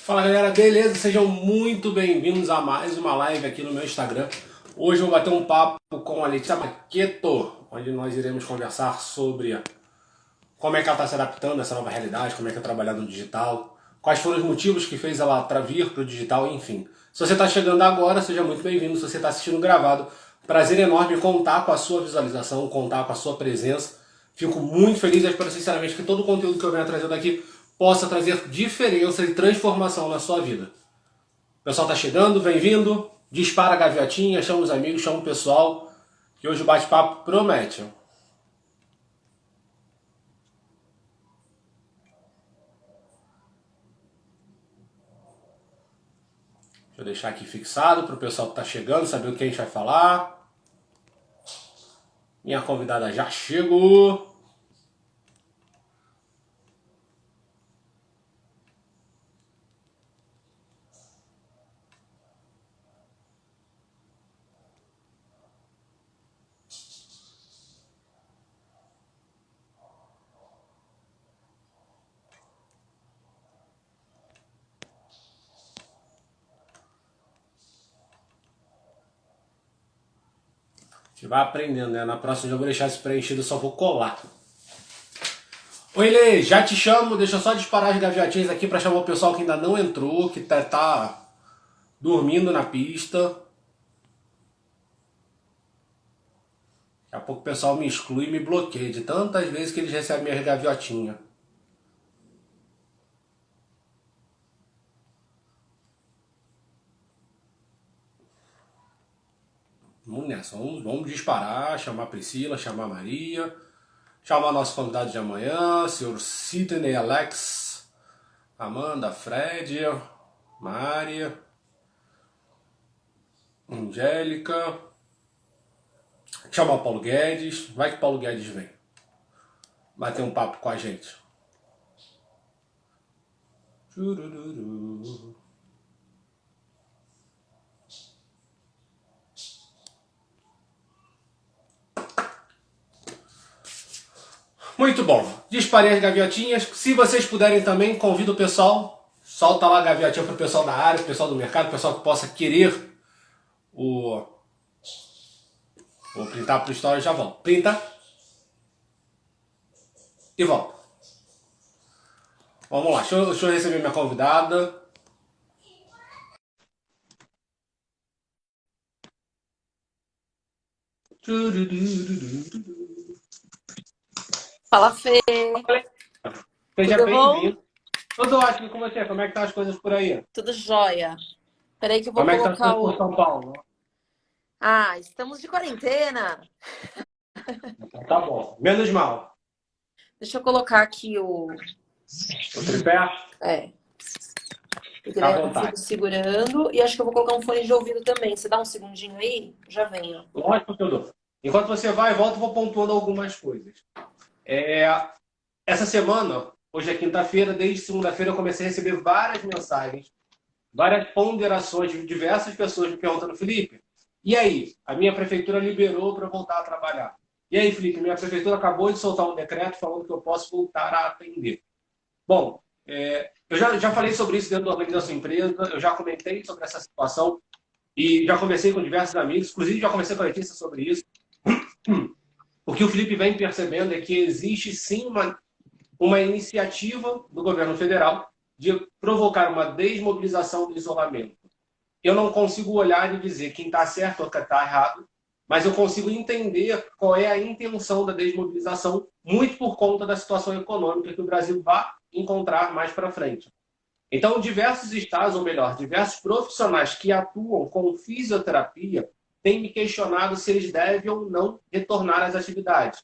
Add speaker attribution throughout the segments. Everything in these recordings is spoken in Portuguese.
Speaker 1: Fala galera, beleza? Sejam muito bem-vindos a mais uma live aqui no meu Instagram. Hoje eu vou bater um papo com a Letícia Maqueto, onde nós iremos conversar sobre como é que ela está se adaptando a essa nova realidade, como é que é trabalhar no digital, quais foram os motivos que fez ela vir para o digital, enfim. Se você está chegando agora, seja muito bem-vindo. Se você está assistindo gravado, prazer enorme contar com a sua visualização, contar com a sua presença. Fico muito feliz, eu espero sinceramente que todo o conteúdo que eu venho trazendo aqui possa trazer diferença e transformação na sua vida. O pessoal está chegando, bem-vindo. Dispara a gaviotinha, chama os amigos, chama o pessoal, que hoje o bate-papo promete. Deixa eu deixar aqui fixado para o pessoal que está chegando saber o que a gente vai falar. Minha convidada já chegou. A gente vai aprendendo, né? Na próxima eu já vou deixar isso preenchido, eu só vou colar. Oi, Lê, já te chamo, deixa eu só disparar as gaviotinhas aqui para chamar o pessoal que ainda não entrou, que tá dormindo na pista. Daqui a pouco o pessoal me exclui e me bloqueia de tantas vezes que eles recebem minhas gaviotinhas. Vamos nessa, vamos disparar, chamar a Priscila, chamar a Maria, chamar nosso convidado de amanhã, senhor Sidney Alex, Amanda, Fred, Mária, Angélica, chamar o Paulo Guedes, vai que o Paulo Guedes vem bater um papo com a gente. Churururu. Muito bom, disparei as gaviotinhas. Se vocês puderem também, convido o pessoal, solta lá a gaviotinha para o pessoal da área, o pessoal do mercado, o pessoal que possa querer o... Vou printar para o story e já volto. Printa e volta. Vamos lá, deixa eu receber minha convidada.
Speaker 2: Fala, Fê.
Speaker 1: Seja
Speaker 2: Tudo bom?
Speaker 1: bem-vindo. Tudo ótimo com você? Como é que tá as coisas por aí?
Speaker 2: Tudo jóia. Peraí que eu vou
Speaker 1: Como é que tá as
Speaker 2: colocar
Speaker 1: coisas por São Paulo?
Speaker 2: Ah, estamos de quarentena.
Speaker 1: Tá bom, menos mal.
Speaker 2: Deixa eu colocar aqui o
Speaker 1: tripé?
Speaker 2: O
Speaker 1: Fica à
Speaker 2: eu
Speaker 1: vontade.
Speaker 2: fico segurando e acho que eu vou colocar um fone de ouvido também. Você dá um segundinho aí? Já venho.
Speaker 1: Lógico que eu dou. Enquanto você vai e volta, eu vou pontuando algumas coisas. Essa semana, hoje é quinta-feira, desde segunda-feira eu comecei a receber várias mensagens, várias ponderações de diversas pessoas me perguntando: Felipe, e aí? A minha prefeitura liberou para voltar a trabalhar. E aí, Felipe, minha prefeitura acabou de soltar um decreto falando que eu posso voltar a atender. Bom, eu já falei sobre isso dentro da organização empresa, eu já comentei sobre essa situação e já conversei com diversos amigos, inclusive já conversei com a Letícia sobre isso. O que o Felipe vem percebendo é que existe sim uma iniciativa do governo federal de provocar uma desmobilização do isolamento. Eu não consigo olhar e dizer quem está certo ou quem está errado, mas eu consigo entender qual é a intenção da desmobilização, muito por conta da situação econômica que o Brasil vai encontrar mais para frente. Então, diversos estados, ou melhor, diversos profissionais que atuam com fisioterapia têm me questionado se eles devem ou não retornar às atividades.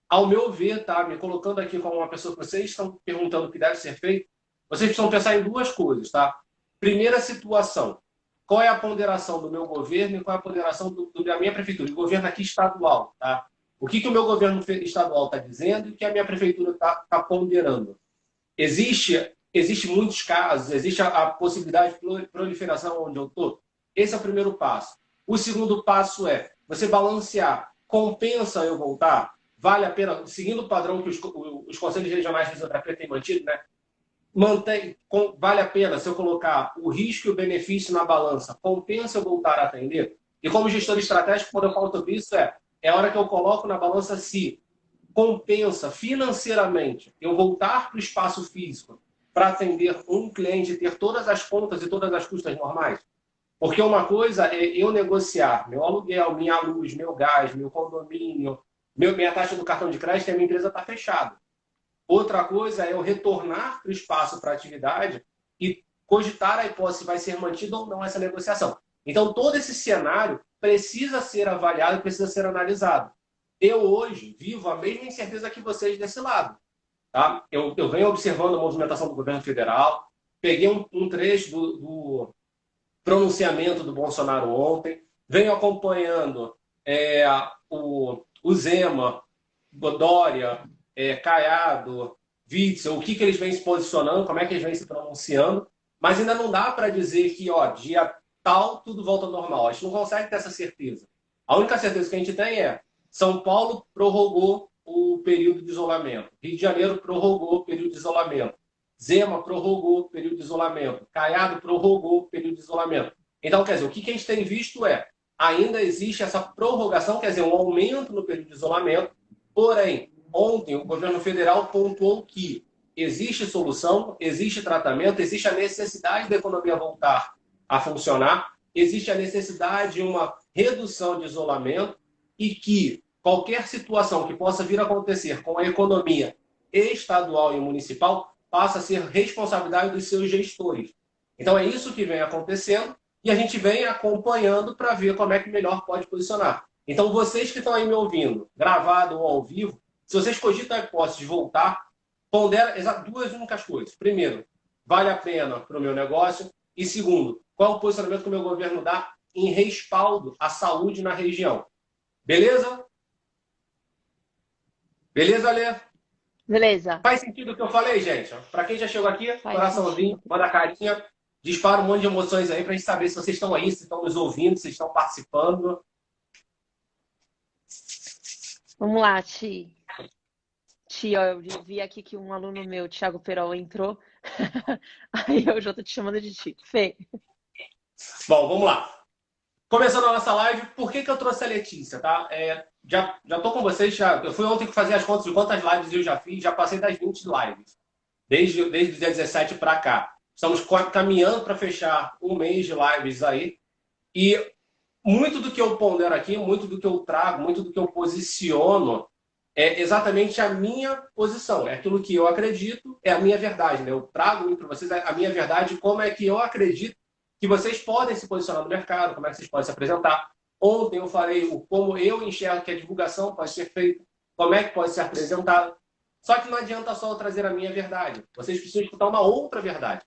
Speaker 1: Ao meu ver, tá, me colocando aqui como uma pessoa que vocês estão perguntando o que deve ser feito, vocês precisam pensar em duas coisas, tá? Primeira situação, qual é a ponderação do meu governo e qual é a ponderação da minha prefeitura? O governo aqui estadual, tá? O que o meu governo estadual está dizendo e o que a minha prefeitura está ponderando? Existe muitos casos, existe a possibilidade de proliferação onde eu estou? Esse é o primeiro passo. O segundo passo é você balancear. Compensa eu voltar? Vale a pena, seguindo o padrão que os conselhos regionais de fisioterapia têm mantido, né? vale a pena se eu colocar o risco e o benefício na balança, compensa eu voltar a atender? E como gestor estratégico, quando eu falo sobre isso, é a hora que eu coloco na balança se compensa financeiramente eu voltar para o espaço físico para atender um cliente e ter todas as contas e todas as custas normais. Porque uma coisa é eu negociar meu aluguel, minha luz, meu gás, meu condomínio, minha taxa do cartão de crédito e a minha empresa está fechada. Outra coisa é eu retornar para o espaço para a atividade e cogitar a hipótese se vai ser mantida ou não essa negociação. Então, todo esse cenário precisa ser avaliado, precisa ser analisado. Eu hoje vivo a mesma incerteza que vocês desse lado. Tá? Eu venho observando a movimentação do governo federal, peguei um trecho do pronunciamento do Bolsonaro ontem, venho acompanhando o Zema, Dória, Caiado, Witzel, o que eles vêm se posicionando, como é que eles vêm se pronunciando, mas ainda não dá para dizer que dia tal tudo volta ao normal. A gente não consegue ter essa certeza. A única certeza que a gente tem é São Paulo prorrogou o período de isolamento, Rio de Janeiro prorrogou o período de isolamento, Zema prorrogou o período de isolamento, Caiado prorrogou o período de isolamento. Então, quer dizer, o que a gente tem visto ainda existe essa prorrogação, quer dizer, um aumento no período de isolamento, porém, ontem o governo federal pontuou que existe solução, existe tratamento, existe a necessidade da economia voltar a funcionar, existe a necessidade de uma redução de isolamento e que qualquer situação que possa vir a acontecer com a economia estadual e municipal passa a ser responsabilidade dos seus gestores. Então é isso que vem acontecendo e a gente vem acompanhando para ver como é que melhor pode posicionar. Então vocês que estão aí me ouvindo, gravado ou ao vivo, se vocês cogitam a hipótese de voltar, pondera duas únicas coisas. Primeiro, vale a pena para o meu negócio? E segundo, qual é o posicionamento que o meu governo dá em respaldo à saúde na região? Beleza? Beleza, Lê?
Speaker 3: Beleza.
Speaker 1: Faz sentido o que eu falei, gente? Para quem já chegou aqui,
Speaker 3: Faz
Speaker 1: coraçãozinho,
Speaker 3: sentido.
Speaker 1: manda carinha, dispara um monte de emoções aí para a gente saber se vocês estão aí, se estão nos ouvindo, se estão participando.
Speaker 3: Vamos lá, Ti. Ti, ó, eu vi aqui que um aluno meu, Thiago Perol, entrou. Aí eu já tô te chamando de Ti. Fê.
Speaker 1: Bom, vamos lá. Começando a nossa live, por que eu trouxe a Letícia, tá? Já tô com vocês, eu fui ontem fazer as contas de quantas lives eu já fiz, já passei das 20 lives, desde o dia 17 para cá. Estamos caminhando para fechar um mês de lives aí. E muito do que eu pondero aqui, muito do que eu trago, muito do que eu posiciono é exatamente a minha posição. É aquilo que eu acredito, é a minha verdade. Né? Eu trago para vocês a minha verdade, como é que eu acredito que vocês podem se posicionar no mercado, como é que vocês podem se apresentar. Ontem eu falei como eu enxergo que a divulgação pode ser feita, como é que pode ser apresentada. Só que não adianta só eu trazer a minha verdade. Vocês precisam escutar uma outra verdade.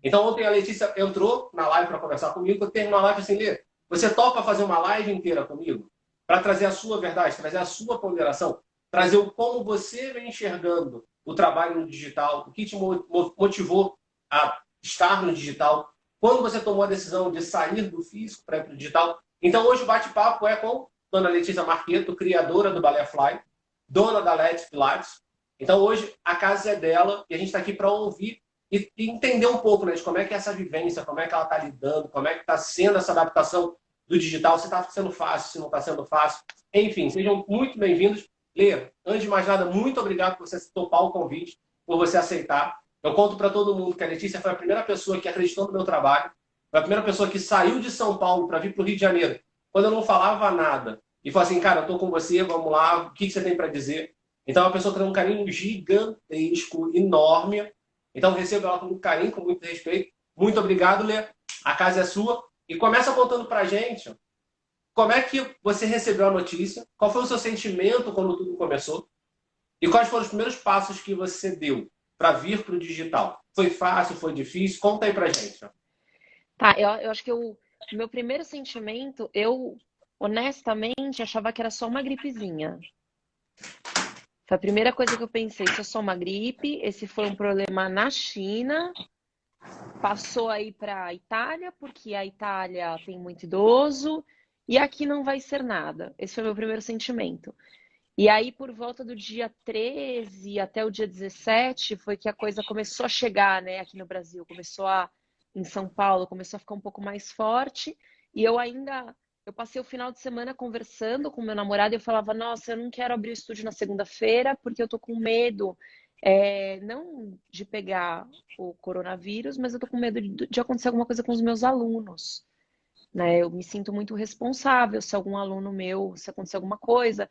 Speaker 1: Então ontem a Letícia entrou na live para conversar comigo, eu terminei uma live assim, Lê, você topa fazer uma live inteira comigo? Para trazer a sua verdade, trazer a sua ponderação, trazer o como você vem enxergando o trabalho no digital, o que te motivou a estar no digital, quando você tomou a decisão de sair do físico para ir para o digital. Então hoje o bate-papo é com Dona Letícia Marqueto, criadora do Ballet Fly, dona da Let's Pilates. Então hoje a casa é dela e a gente está aqui para ouvir e entender um pouco, né, de como é que é essa vivência, como é que ela está lidando, como é que está sendo essa adaptação do digital, se está sendo fácil, se não está sendo fácil. Enfim, sejam muito bem-vindos. Lê, antes de mais nada, muito obrigado por você topar o convite, por você aceitar. Eu conto para todo mundo que a Letícia foi a primeira pessoa que acreditou no meu trabalho, foi a primeira pessoa que saiu de São Paulo para vir para o Rio de Janeiro, quando eu não falava nada. E falou assim, cara, eu estou com você, vamos lá, o que você tem para dizer? Então, é uma pessoa que tem um carinho gigantesco, enorme. Então, recebo ela com muito carinho, com muito respeito. Muito obrigado, Lê. A casa é sua. E começa contando pra gente como é que você recebeu a notícia, qual foi o seu sentimento quando tudo começou e quais foram os primeiros passos que você deu para vir para o digital. Foi fácil, foi difícil? Conta aí pra gente.
Speaker 3: Tá, eu acho que o meu primeiro sentimento, eu honestamente achava que era só uma gripezinha. Foi a primeira coisa que eu pensei, isso é só uma gripe, esse foi um problema na China, passou aí para a Itália, porque a Itália tem muito idoso, e aqui não vai ser nada. Esse foi o meu primeiro sentimento. E aí, por volta do dia 13 até o dia 17, foi que a coisa começou a chegar, né, aqui no Brasil. Em São Paulo, começou a ficar um pouco mais forte. E eu passei o final de semana conversando com meu namorado e eu falava, nossa, eu não quero abrir o estúdio na segunda-feira porque eu tô com medo, não de pegar o coronavírus, mas eu tô com medo de acontecer alguma coisa com os meus alunos, né? Eu me sinto muito responsável se algum aluno meu, se acontecer alguma coisa.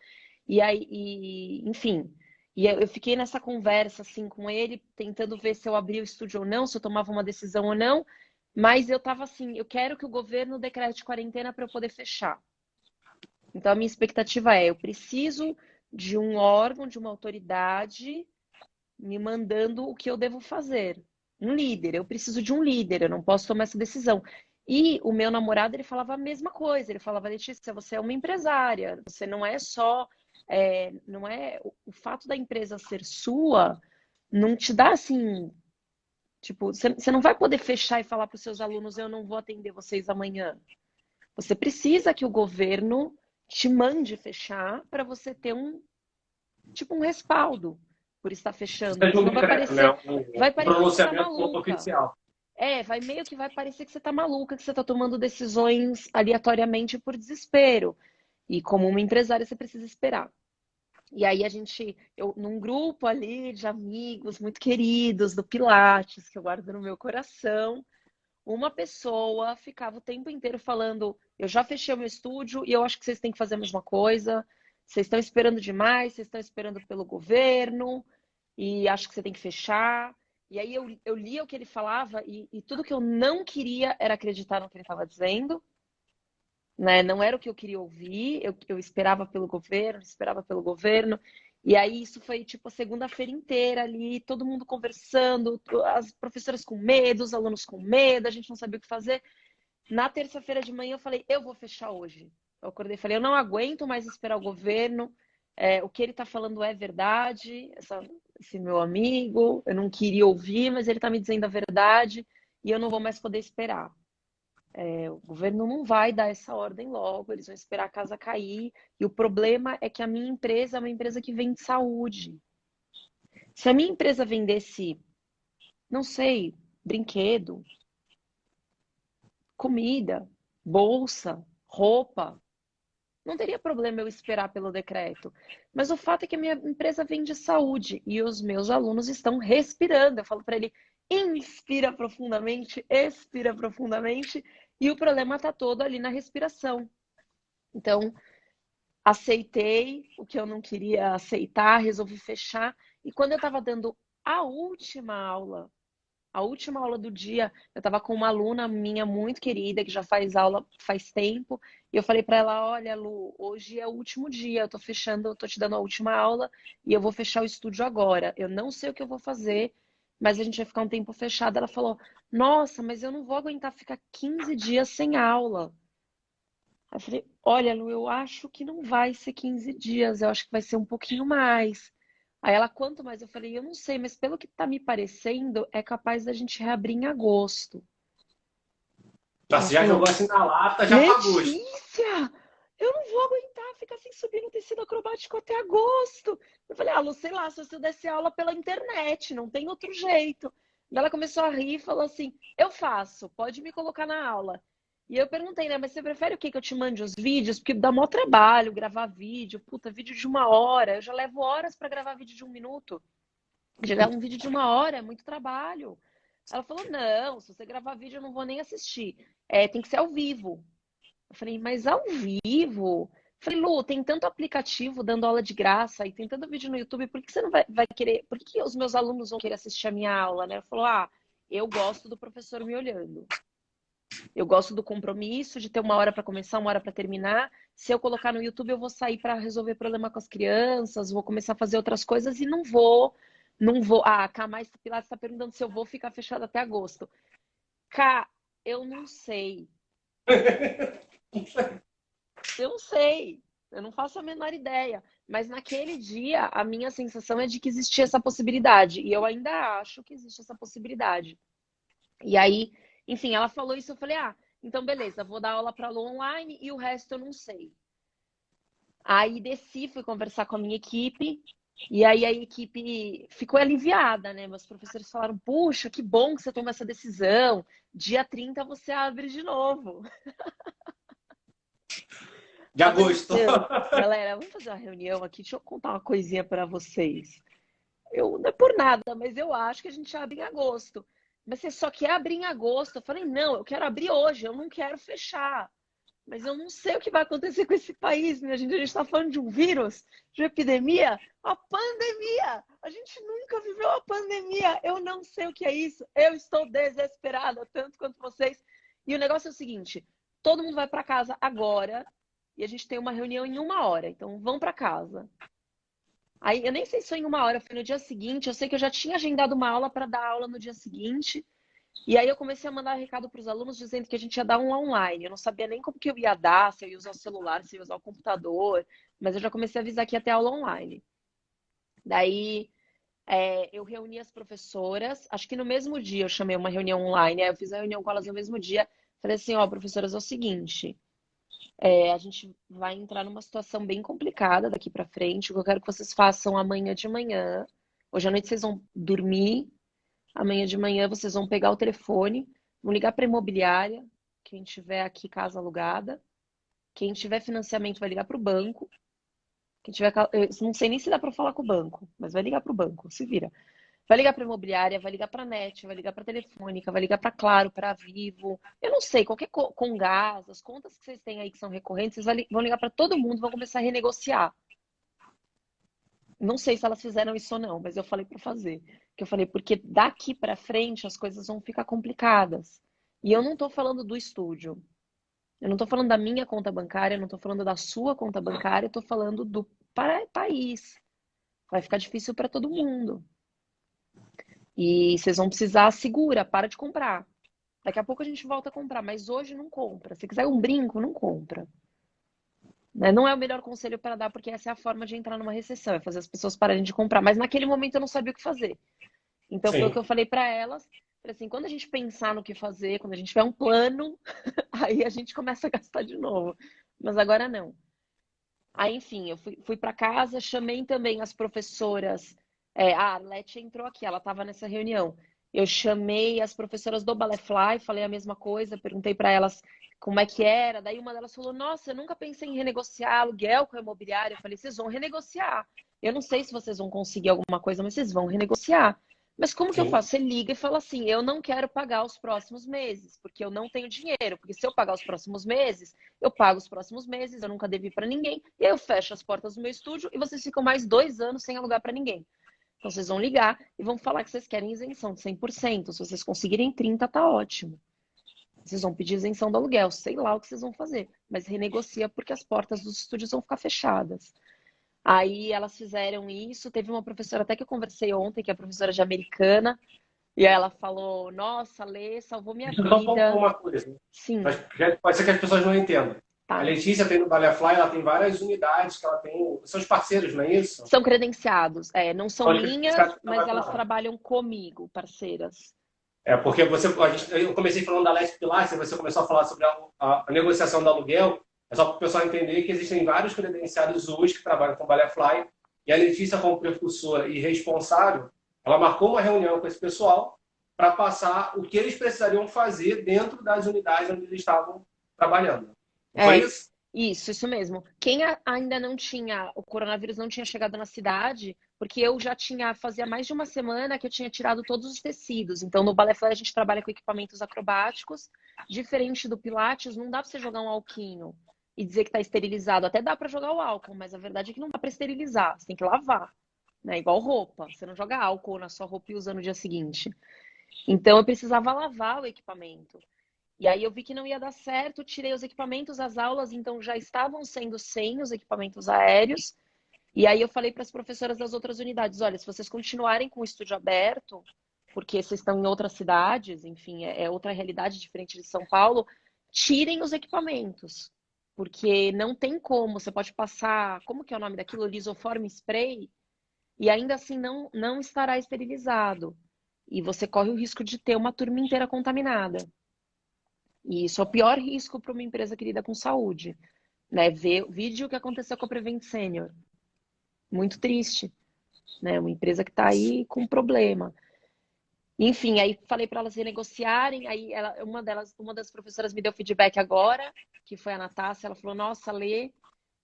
Speaker 3: Enfim, eu fiquei nessa conversa assim com ele, tentando ver se eu abria o estúdio ou não, se eu tomava uma decisão ou não, mas eu tava assim, eu quero que o governo decrete quarentena para eu poder fechar. Então a minha expectativa eu preciso de um órgão, de uma autoridade me mandando o que eu devo fazer. Um líder, eu preciso de um líder, eu não posso tomar essa decisão. E o meu namorado, ele falava a mesma coisa, ele falava, Letícia, você é uma empresária, você não é só, não é, o fato da empresa ser sua, não te dá assim, tipo, você não vai poder fechar e falar para os seus alunos, eu não vou atender vocês amanhã. Você precisa que o governo te mande fechar para você ter tipo um respaldo por estar fechando, porque
Speaker 1: Seja um
Speaker 3: senão
Speaker 1: decreto, né?
Speaker 3: vai
Speaker 1: Um
Speaker 3: parecer que você tá
Speaker 1: pronunciamento
Speaker 3: maluca.
Speaker 1: oficial.
Speaker 3: Meio que vai parecer que você tá maluca, que você tá tomando decisões aleatoriamente por desespero. E como uma empresária, você precisa esperar. E aí num grupo ali de amigos muito queridos do Pilates, que eu guardo no meu coração, uma pessoa ficava o tempo inteiro falando: eu já fechei o meu estúdio e eu acho que vocês têm que fazer a mesma coisa. Vocês estão esperando demais, vocês estão esperando pelo governo e acho que você tem que fechar. E aí eu lia o que ele falava e tudo que eu não queria era acreditar no que ele estava dizendo, né? Não era o que eu queria ouvir, eu esperava pelo governo, esperava pelo governo. E aí isso foi tipo a segunda-feira inteira ali, todo mundo conversando, as professoras com medo, os alunos com medo, a gente não sabia o que fazer. Na terça-feira de manhã eu falei, eu vou fechar hoje. Eu acordei e falei, eu não aguento mais esperar o governo, o que ele está falando é verdade, esse meu amigo, eu não queria ouvir, mas ele está me dizendo a verdade e eu não vou mais poder esperar. O governo não vai dar essa ordem logo, eles vão esperar a casa cair. E o problema é que a minha empresa é uma empresa que vende saúde. Se a minha empresa vendesse, não sei, brinquedo, comida, bolsa, roupa, não teria problema eu esperar pelo decreto. Mas o fato é que a minha empresa vende saúde e os meus alunos estão respirando. Eu falo para ele, inspira profundamente, expira profundamente, e o problema está todo ali na respiração. Então, aceitei o que eu não queria aceitar, resolvi fechar. E quando eu estava dando a última aula, a última aula do dia, eu estava com uma aluna minha muito querida, que já faz aula faz tempo, e eu falei para ela, olha, Lu, hoje é o último dia, eu tô fechando, eu tô te dando a última aula, e eu vou fechar o estúdio agora. Eu não sei o que eu vou fazer, mas a gente vai ficar um tempo fechado. Ela falou, nossa, mas eu não vou aguentar ficar 15 dias sem aula. Aí eu falei, olha, Lu, eu acho que não vai ser 15 dias, eu acho que vai ser um pouquinho mais. Aí ela, quanto mais? Eu falei, eu não sei, mas pelo que tá me parecendo, é capaz da gente reabrir em agosto. Ela
Speaker 1: Você já
Speaker 3: falou,
Speaker 1: jogou assim na lata, já pagou.
Speaker 3: Letícia, eu não vou aguentar ficar sem subir no tecido acrobático até agosto. Eu falei, Lu, sei lá, se eu desse aula pela internet, não tem outro jeito. Daí ela começou a rir e falou assim, eu faço, pode me colocar na aula. E eu perguntei, né, mas você prefere o quê? Que eu te mande os vídeos? Porque dá maior trabalho gravar vídeo. Puta, vídeo de 1 hora. Eu já levo horas para gravar vídeo de 1 minuto. Gravar um vídeo de 1 hora é muito trabalho. Ela falou, não, se você gravar vídeo eu não vou nem assistir. Tem que ser ao vivo. Eu falei, mas ao vivo? Eu falei, Lu, tem tanto aplicativo dando aula de graça e tem tanto vídeo no YouTube, por que você não vai querer? Por que os meus alunos vão querer assistir a minha aula, né? Ela falou, eu gosto do professor me olhando. Eu gosto do compromisso de ter 1 hora para começar, 1 hora para terminar. Se eu colocar no YouTube, eu vou sair para resolver problema com as crianças, vou começar a fazer outras coisas e não vou. A Cá Mais Pilates está perguntando se eu vou ficar fechada até agosto. Cá, eu não sei. Eu não sei. Eu não faço a menor ideia. Mas naquele dia, a minha sensação é de que existia essa possibilidade. E eu ainda acho que existe essa possibilidade. E aí, enfim, ela falou isso, eu falei, então beleza, vou dar aula para aula online e o resto eu não sei. Aí desci, fui conversar com a minha equipe, e aí a equipe ficou aliviada, né? Meus professores falaram, puxa, que bom que você tomou essa decisão. Dia 30 você abre de novo.
Speaker 1: De
Speaker 3: Eu falei,
Speaker 1: agosto.
Speaker 3: então, galera, vamos fazer uma reunião aqui, deixa eu contar uma coisinha para vocês. Eu, não é por nada, mas eu acho que a gente abre em agosto. Mas você só quer abrir em agosto? Eu falei, não, eu quero abrir hoje, eu não quero fechar. Mas eu não sei o que vai acontecer com esse país, minha gente. A gente está falando de um vírus, de uma epidemia, a pandemia. A gente nunca viveu a pandemia. Eu não sei o que é isso. Eu estou desesperada, tanto quanto vocês. E o negócio é o seguinte: todo mundo vai para casa agora e a gente tem uma reunião em 1 hora. Então vão para casa. Aí eu nem sei se foi em 1 hora, foi no dia seguinte. Eu sei que eu já tinha agendado uma aula para dar aula no dia seguinte. E aí eu comecei a mandar recado para os alunos dizendo que a gente ia dar um online. Eu não sabia nem como que eu ia dar, se eu ia usar o celular, se eu ia usar o computador, mas eu já comecei a avisar que ia ter aula online. Daí eu reuni as professoras, acho que no mesmo dia eu chamei uma reunião online, aí eu fiz a reunião com elas no mesmo dia. Falei assim, ó, professoras, é o seguinte, a gente vai entrar numa situação bem complicada daqui para frente. O que eu quero que vocês façam amanhã de manhã. Hoje à noite vocês vão dormir. Amanhã de manhã vocês vão pegar o telefone, vão ligar para a imobiliária, quem tiver aqui casa alugada, quem tiver financiamento vai ligar para o banco, quem tiver, eu não sei nem se dá para falar com o banco, mas vai ligar para o banco, se vira. Vai ligar para a imobiliária, vai ligar para a NET, vai ligar para a Telefônica, vai ligar para Claro, para Vivo, eu não sei, qualquer com gás, as contas que vocês têm aí que são recorrentes, vocês vão ligar para todo mundo, vão começar a renegociar. Não sei se elas fizeram isso ou não, mas eu falei para fazer. Que eu falei, porque daqui para frente as coisas vão ficar complicadas. E eu não estou falando do estúdio. Eu não estou falando da minha conta bancária, eu não estou falando da sua conta bancária, eu estou falando do país. Vai ficar difícil para todo mundo. E vocês vão precisar, segura, para de comprar. Daqui a pouco a gente volta a comprar, mas hoje não compra. Se quiser um brinco, não compra. Né? Não é o melhor conselho para dar, porque essa é a forma de entrar numa recessão, é fazer as pessoas pararem de comprar. Mas naquele momento eu não sabia o que fazer. Então foi o que
Speaker 1: Sim.
Speaker 3: eu falei para elas. Falei assim, quando a gente pensar no que fazer, quando a gente tiver um plano, aí a gente começa a gastar de novo. Mas agora não. Aí, enfim, eu fui para casa, chamei também as professoras. A Arlete entrou aqui, ela estava nessa reunião. Eu chamei as professoras do Ballet Fly, falei a mesma coisa, perguntei para elas como é que era. Daí uma delas falou: Nossa, eu nunca pensei em renegociar aluguel com a imobiliária. Eu falei: Vocês vão renegociar. Eu não sei se vocês vão conseguir alguma coisa, mas vocês vão renegociar. Mas como que eu
Speaker 1: Sim.
Speaker 3: faço? Você liga e fala assim: Eu não quero pagar os próximos meses, porque eu não tenho dinheiro. Porque se eu pagar os próximos meses, eu pago os próximos meses, eu nunca devi para ninguém, e aí eu fecho as portas do meu estúdio e vocês ficam mais 2 anos sem alugar para ninguém. Então vocês vão ligar e vão falar que vocês querem isenção de 100%. Se vocês conseguirem 30%, tá ótimo. Vocês vão pedir isenção do aluguel, sei lá o que vocês vão fazer, mas renegocia porque as portas dos estúdios vão ficar fechadas. Aí elas fizeram isso. Teve uma professora até que eu conversei ontem, que é a professora de americana, e aí ela falou: Nossa, Lê, salvou minha
Speaker 1: Deixa eu só pontuar
Speaker 3: vida.
Speaker 1: uma coisa.
Speaker 3: Sim,
Speaker 1: Pode ser que as pessoas não entendam. A
Speaker 3: tá.
Speaker 1: Letícia tem no Ballet Fly, ela tem várias unidades que ela tem. São os parceiros, não é isso?
Speaker 3: São credenciados, não são
Speaker 1: São os
Speaker 3: minhas,
Speaker 1: credenciados que
Speaker 3: mas
Speaker 1: trabalham
Speaker 3: elas
Speaker 1: lá.
Speaker 3: trabalham comigo, parceiras.
Speaker 1: Porque eu comecei falando da Leste Pilates, e você começou a falar sobre a negociação do aluguel. É só para o pessoal entender que existem vários credenciados hoje que trabalham com Ballet Fly. E a Letícia, como precursora e responsável, ela marcou uma reunião com esse pessoal para passar o que eles precisariam fazer dentro das unidades onde eles estavam trabalhando. Não foi
Speaker 3: É,
Speaker 1: isso?
Speaker 3: isso mesmo. Quem ainda não tinha, o coronavírus não tinha chegado na cidade, porque eu já tinha, fazia mais de uma semana que eu tinha tirado todos os tecidos. Então, no Ballet Fly a gente trabalha com equipamentos acrobáticos, diferente do Pilates, não dá para você jogar um alquinho e dizer que está esterilizado. Até dá para jogar o álcool, mas a verdade é que não dá para esterilizar, você tem que lavar, né? Igual roupa, você não joga álcool na sua roupa e usa no dia seguinte. Então, eu precisava lavar o equipamento. E aí eu vi que não ia dar certo, tirei os equipamentos, as aulas então já estavam sendo sem os equipamentos aéreos. E aí eu falei para as professoras das outras unidades, olha, se vocês continuarem com o estúdio aberto, porque vocês estão em outras cidades, enfim, é outra realidade diferente de São Paulo, tirem os equipamentos. Porque não tem como, você pode passar, como que é o nome daquilo? Lisoform spray, e ainda assim não estará esterilizado. E você corre o risco de ter uma turma inteira contaminada. E isso é o pior risco para uma empresa que lida com saúde. né? Ver o vídeo que aconteceu com a Prevent Senior. Muito triste, né? Uma empresa que está aí com problema. Enfim, aí falei para elas renegociarem, aí uma das professoras me deu feedback agora, que foi a Natácia, ela falou, nossa, Lê,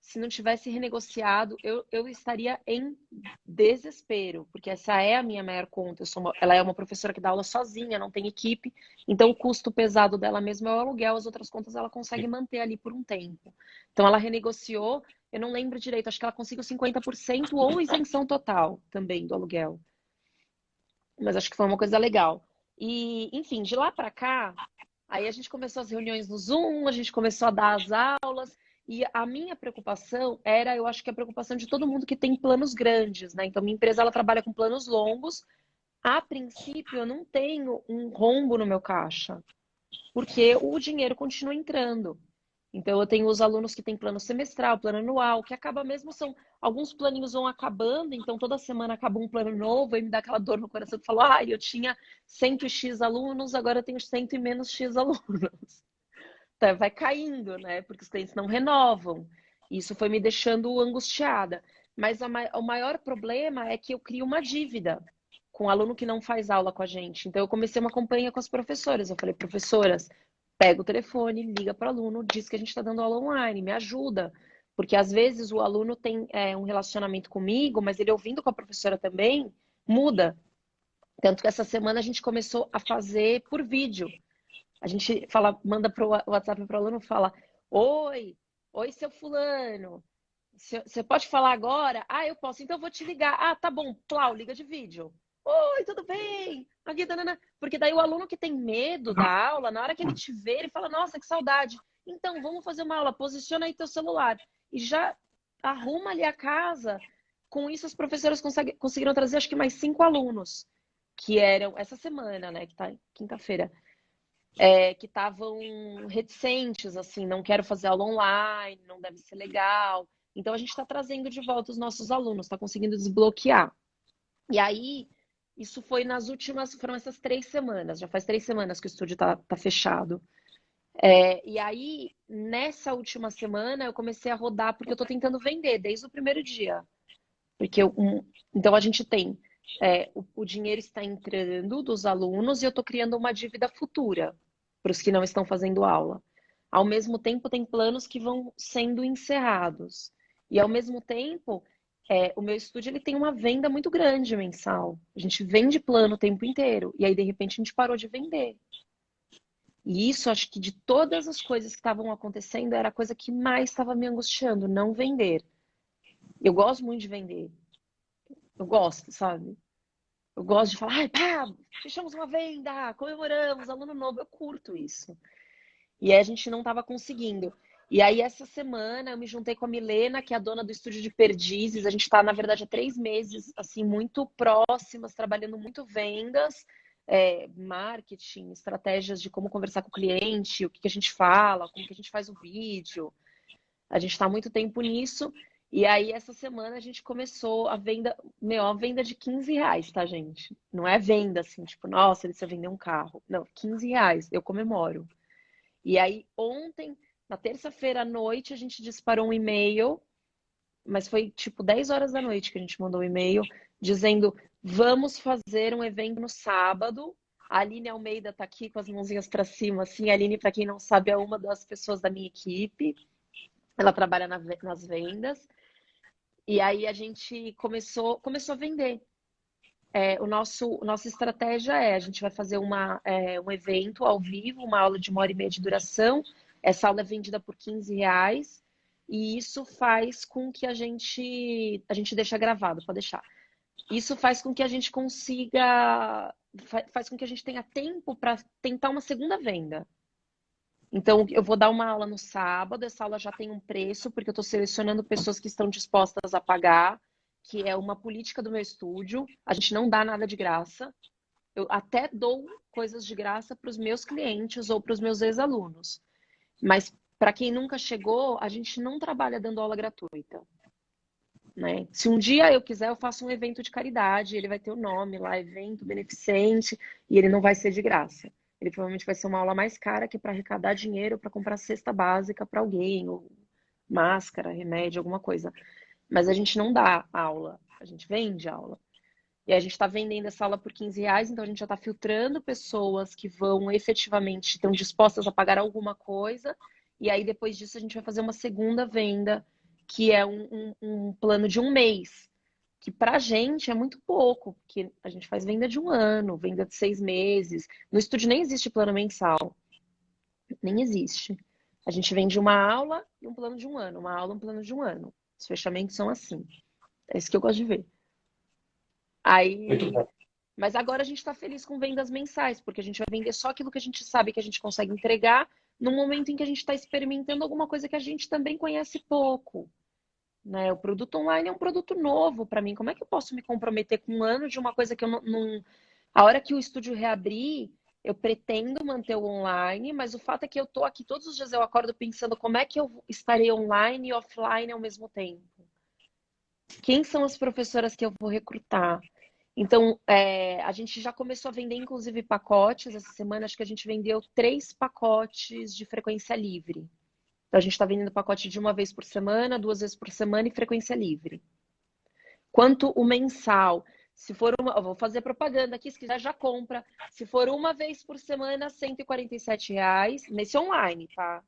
Speaker 3: se não tivesse renegociado, eu estaria em desespero, porque essa é a minha maior conta. Ela é uma professora que dá aula sozinha, não tem equipe, então o custo pesado dela mesmo é o aluguel, as outras contas ela consegue manter ali por um tempo. Então ela renegociou, eu não lembro direito, acho que ela conseguiu 50% ou isenção total também do aluguel. Mas acho que foi uma coisa legal. E, enfim, de lá para cá, aí a gente começou as reuniões no Zoom, a gente começou a dar as aulas, e a minha preocupação era, eu acho que a preocupação de todo mundo que tem planos grandes, né? Então, minha empresa, ela trabalha com planos longos. A princípio, eu não tenho um rombo no meu caixa, porque o dinheiro continua entrando. Então, eu tenho os alunos que têm plano semestral, plano anual, que acaba mesmo, alguns planinhos vão acabando, então toda semana acaba um plano novo, aí me dá aquela dor no coração, que falo, eu tinha 100 e X alunos, agora eu tenho 100 e menos X alunos. Então, vai caindo, né? Porque os clientes não renovam. Isso foi me deixando angustiada. Mas o maior problema é que eu crio uma dívida com o aluno que não faz aula com a gente. Então, eu comecei uma campanha com as professoras. Eu falei, professoras, pega o telefone, liga para o aluno, diz que a gente está dando aula online, me ajuda. Porque às vezes o aluno tem um relacionamento comigo, mas ele ouvindo com a professora também, muda. Tanto que essa semana a gente começou a fazer por vídeo. A gente manda para o WhatsApp para o aluno, fala, oi, seu fulano, você pode falar agora? Eu posso, então eu vou te ligar. Tá bom, Plau, liga de vídeo. Oi, tudo bem? Aqui, tanana. Porque daí o aluno que tem medo da aula, na hora que ele te vê, ele fala, nossa, que saudade. Então, vamos fazer uma aula, posiciona aí teu celular. E já arruma ali a casa. Com isso, as professoras conseguiram trazer, acho que mais 5 alunos, que eram essa semana, né, que tá quinta-feira, que estavam reticentes, assim, não quero fazer aula online, não deve ser legal. Então, a gente está trazendo de volta os nossos alunos, está conseguindo desbloquear. E aí, isso foi foram essas 3 semanas, já faz 3 semanas que o estúdio tá fechado. E aí, nessa última semana, eu comecei a rodar, porque eu estou tentando vender desde o primeiro dia. Porque então a gente tem, o dinheiro está entrando dos alunos e eu estou criando uma dívida futura para os que não estão fazendo aula. Ao mesmo tempo, tem planos que vão sendo encerrados. E ao mesmo tempo, o meu estúdio ele tem uma venda muito grande mensal. A gente vende plano o tempo inteiro. E aí, de repente, a gente parou de vender. E isso, acho que de todas as coisas que estavam acontecendo, era a coisa que mais estava me angustiando, não vender. Eu gosto muito de vender. Eu gosto, sabe? Eu gosto de falar, fechamos uma venda, comemoramos, aluno novo. Eu curto isso. E aí a gente não estava conseguindo. E aí essa semana eu me juntei com a Milena, que é a dona do estúdio de Perdizes. A gente está, na verdade, há 3 meses, assim, muito próximas, trabalhando muito vendas, marketing, estratégias de como conversar com o cliente, o que a gente fala, como que a gente faz o vídeo. A gente está há muito tempo nisso. E aí, essa semana, a gente começou a venda de R$ 15, tá, gente? Não é venda assim, tipo, nossa, ele precisa vender um carro. Não, R$ 15, eu comemoro. E aí, ontem, na terça-feira à noite, a gente disparou um e-mail, mas foi tipo 10 horas da noite que a gente mandou um e-mail, dizendo, vamos fazer um evento no sábado. A Aline Almeida tá aqui com as mãozinhas para cima, assim. A Aline, para quem não sabe, é uma das pessoas da minha equipe. Ela trabalha nas vendas. E aí a gente começou a vender. Nossa estratégia a gente vai fazer um evento ao vivo, uma aula de 1h30 de duração. Essa aula é vendida por R$ 15 e isso faz com que a gente deixa gravado, pode deixar. Isso faz com que a gente consiga, faz com que a gente tenha tempo para tentar uma segunda venda. Então, eu vou dar uma aula no sábado, essa aula já tem um preço, porque eu estou selecionando pessoas que estão dispostas a pagar, que é uma política do meu estúdio. A gente não dá nada de graça. Eu até dou coisas de graça para os meus clientes ou para os meus ex-alunos. Mas, para quem nunca chegou, a gente não trabalha dando aula gratuita. Né? Se um dia eu quiser, eu faço um evento de caridade, ele vai ter o nome lá, evento beneficente, e ele não vai ser de graça. Ele provavelmente vai ser uma aula mais cara que para arrecadar dinheiro para comprar cesta básica para alguém, ou máscara, remédio, alguma coisa. Mas a gente não dá aula, a gente vende aula. E a gente está vendendo essa aula por R$ 15, então a gente já está filtrando pessoas que vão efetivamente, estão dispostas a pagar alguma coisa, e aí depois disso a gente vai fazer uma segunda venda, que é um plano de 1 mês, que para a gente é muito pouco, porque a gente faz venda de 1 ano, venda de 6 meses. No estúdio nem existe plano mensal, nem existe. A gente vende uma aula e um plano de 1 ano, uma aula e um plano de 1 ano. Os fechamentos são assim. É isso que eu gosto de ver.
Speaker 1: Muito
Speaker 3: Aí,
Speaker 1: bom.
Speaker 3: mas agora a gente está feliz com vendas mensais, porque a gente vai vender só aquilo que a gente sabe que a gente consegue entregar no momento em que a gente está experimentando alguma coisa que a gente também conhece pouco, né? O produto online é um produto novo para mim. Como é que eu posso me comprometer com 1 ano de uma coisa que eu não... A hora que o estúdio reabrir, eu pretendo manter o online, mas o fato é que eu tô aqui todos os dias, eu acordo pensando como é que eu estarei online e offline ao mesmo tempo. Quem são as professoras que eu vou recrutar? Então, a gente já começou a vender, inclusive, pacotes. Essa semana, acho que a gente vendeu 3 pacotes de frequência livre. Então, a gente está vendendo pacote de 1 vez por semana, 2 vezes por semana e frequência livre. Quanto o mensal, se for eu vou fazer propaganda aqui, se quiser já compra. Se for 1 vez por semana, R$ 147, nesse online, tá?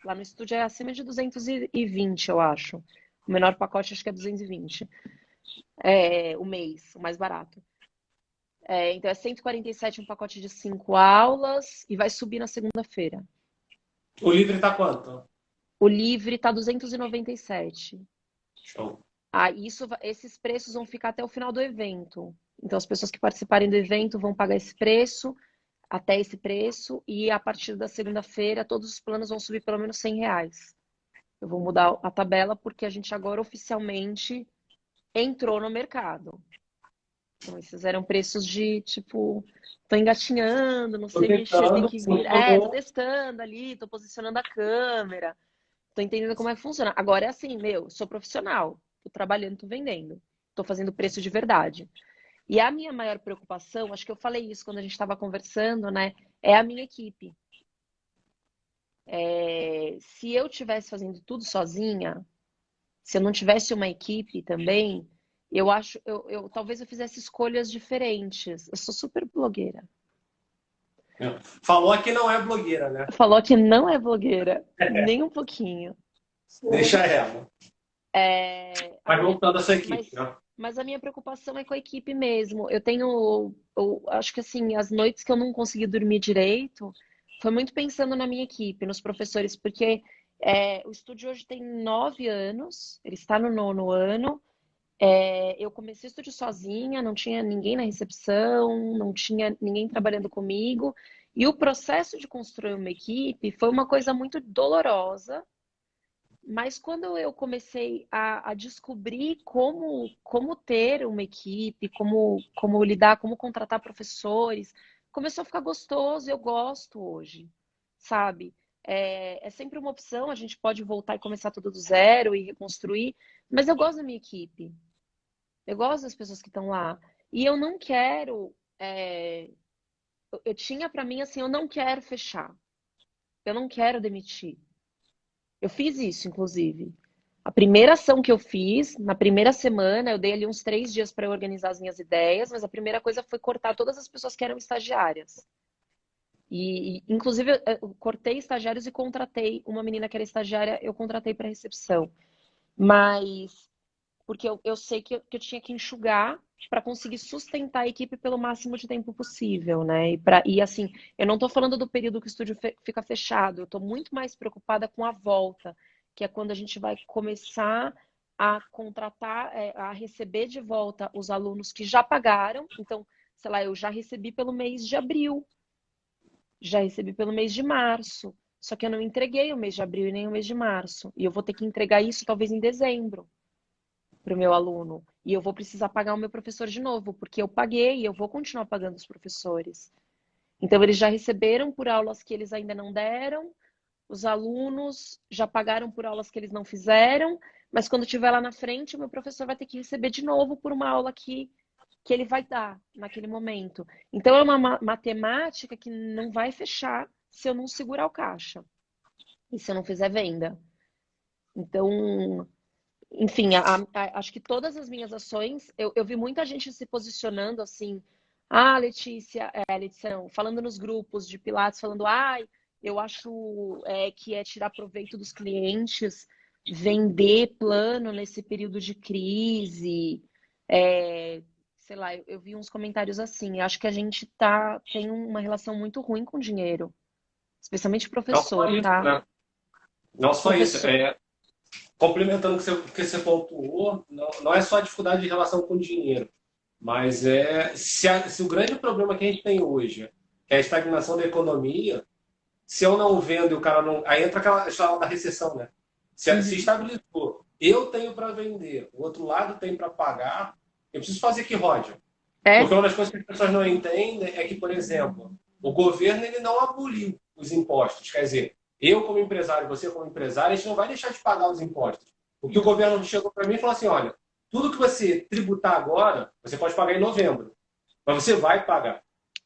Speaker 3: Lá no estúdio é acima de 220, eu acho. O menor pacote acho que é 220. O mês, o mais barato. Então é 147 um pacote de 5 aulas e vai subir na segunda-feira.
Speaker 1: O livre tá quanto?
Speaker 3: O livre tá 297.
Speaker 1: Show.
Speaker 3: Esses preços vão ficar até o final do evento. Então as pessoas que participarem do evento vão pagar esse preço, até esse preço, e a partir da segunda-feira todos os planos vão subir pelo menos R$ 100. Eu vou mudar a tabela porque a gente agora oficialmente entrou no mercado. Então, esses eram preços de, tipo, tô engatinhando, não
Speaker 1: Tô
Speaker 3: sei mexer, tem
Speaker 1: tentando,
Speaker 3: que vir. Tô
Speaker 1: funcionou.
Speaker 3: testando ali, tô posicionando a câmera, tô entendendo como é que funciona. Agora é assim, sou profissional, tô trabalhando, tô vendendo, tô fazendo preço de verdade. E a minha maior preocupação, acho que eu falei isso quando a gente estava conversando, né, é a minha equipe. Se eu estivesse fazendo tudo sozinha, se eu não tivesse uma equipe também, eu acho, talvez eu fizesse escolhas diferentes. Eu sou super blogueira.
Speaker 1: Falou que não é blogueira, né?
Speaker 3: Falou que não é blogueira, nem um pouquinho.
Speaker 1: Deixa ela. Mas voltando à sua equipe,
Speaker 3: Mas,
Speaker 1: né?
Speaker 3: mas a minha preocupação é com a equipe mesmo. Acho que assim, as noites que eu não consegui dormir direito, foi muito pensando na minha equipe, nos professores, porque o estúdio hoje tem 9 anos, ele está no 9º ano. Eu comecei o estúdio sozinha, não tinha ninguém na recepção, não tinha ninguém trabalhando comigo. E o processo de construir uma equipe foi uma coisa muito dolorosa, mas quando eu comecei a descobrir como ter uma equipe, como lidar, como contratar professores, começou a ficar gostoso, eu gosto hoje, sabe? É sempre uma opção, a gente pode voltar e começar tudo do zero e reconstruir, mas eu gosto da minha equipe. Eu gosto das pessoas que estão lá. E eu não quero. Eu tinha para mim assim: eu não quero fechar. Eu não quero demitir. Eu fiz isso, inclusive. A primeira ação que eu fiz, na primeira semana, eu dei ali uns 3 dias para organizar as minhas ideias, mas a primeira coisa foi cortar todas as pessoas que eram estagiárias. Inclusive, eu cortei estagiários e contratei uma menina que era estagiária, eu contratei para recepção. Mas porque eu sei que eu tinha que enxugar para conseguir sustentar a equipe pelo máximo de tempo possível, né? E assim, eu não estou falando do período que o estúdio fica fechado, eu estou muito mais preocupada com a volta, que é quando a gente vai começar a contratar, a receber de volta os alunos que já pagaram. Então, sei lá, eu já recebi pelo mês de abril, já recebi pelo mês de março, só que eu não entreguei o mês de abril e nem o mês de março. E eu vou ter que entregar isso talvez em dezembro para o meu aluno. E eu vou precisar pagar o meu professor de novo, porque eu paguei e eu vou continuar pagando os professores. Então, eles já receberam por aulas que eles ainda não deram, os alunos já pagaram por aulas que eles não fizeram, mas quando estiver lá na frente, o meu professor vai ter que receber de novo por uma aula que ele vai dar naquele momento. Então, é uma matemática que não vai fechar se eu não segurar o caixa e se eu não fizer venda. Então, enfim, acho que todas as minhas ações, eu vi muita gente se posicionando assim, Letícia, não, falando nos grupos de Pilates, falando, eu acho que é tirar proveito dos clientes, vender plano nesse período de crise, sei lá, eu vi uns comentários assim, acho que a gente tem uma relação muito ruim com dinheiro, especialmente
Speaker 1: Não só
Speaker 3: professor,
Speaker 1: isso,
Speaker 3: tá?
Speaker 1: né? Não só isso.
Speaker 3: Professor,
Speaker 1: Complementando o que você pontuou, não é só a dificuldade de relação com o dinheiro, mas se o grande problema que a gente tem hoje é a estagnação da economia, se eu não vendo e o cara não. Aí entra aquela história da recessão, né? Se
Speaker 3: uhum.
Speaker 1: estabilizou, eu tenho para vender, o outro lado tem para pagar, eu preciso fazer que rode. Porque
Speaker 3: É?
Speaker 1: uma das coisas que as pessoas não entendem é que, por exemplo, o governo ele não aboliu os impostos. Quer dizer, eu como empresário, você como empresário, a gente não vai deixar de pagar os impostos. O que o
Speaker 3: Não.
Speaker 1: governo chegou para mim e falou assim, olha, tudo que você tributar agora, você pode pagar em novembro, mas você vai pagar.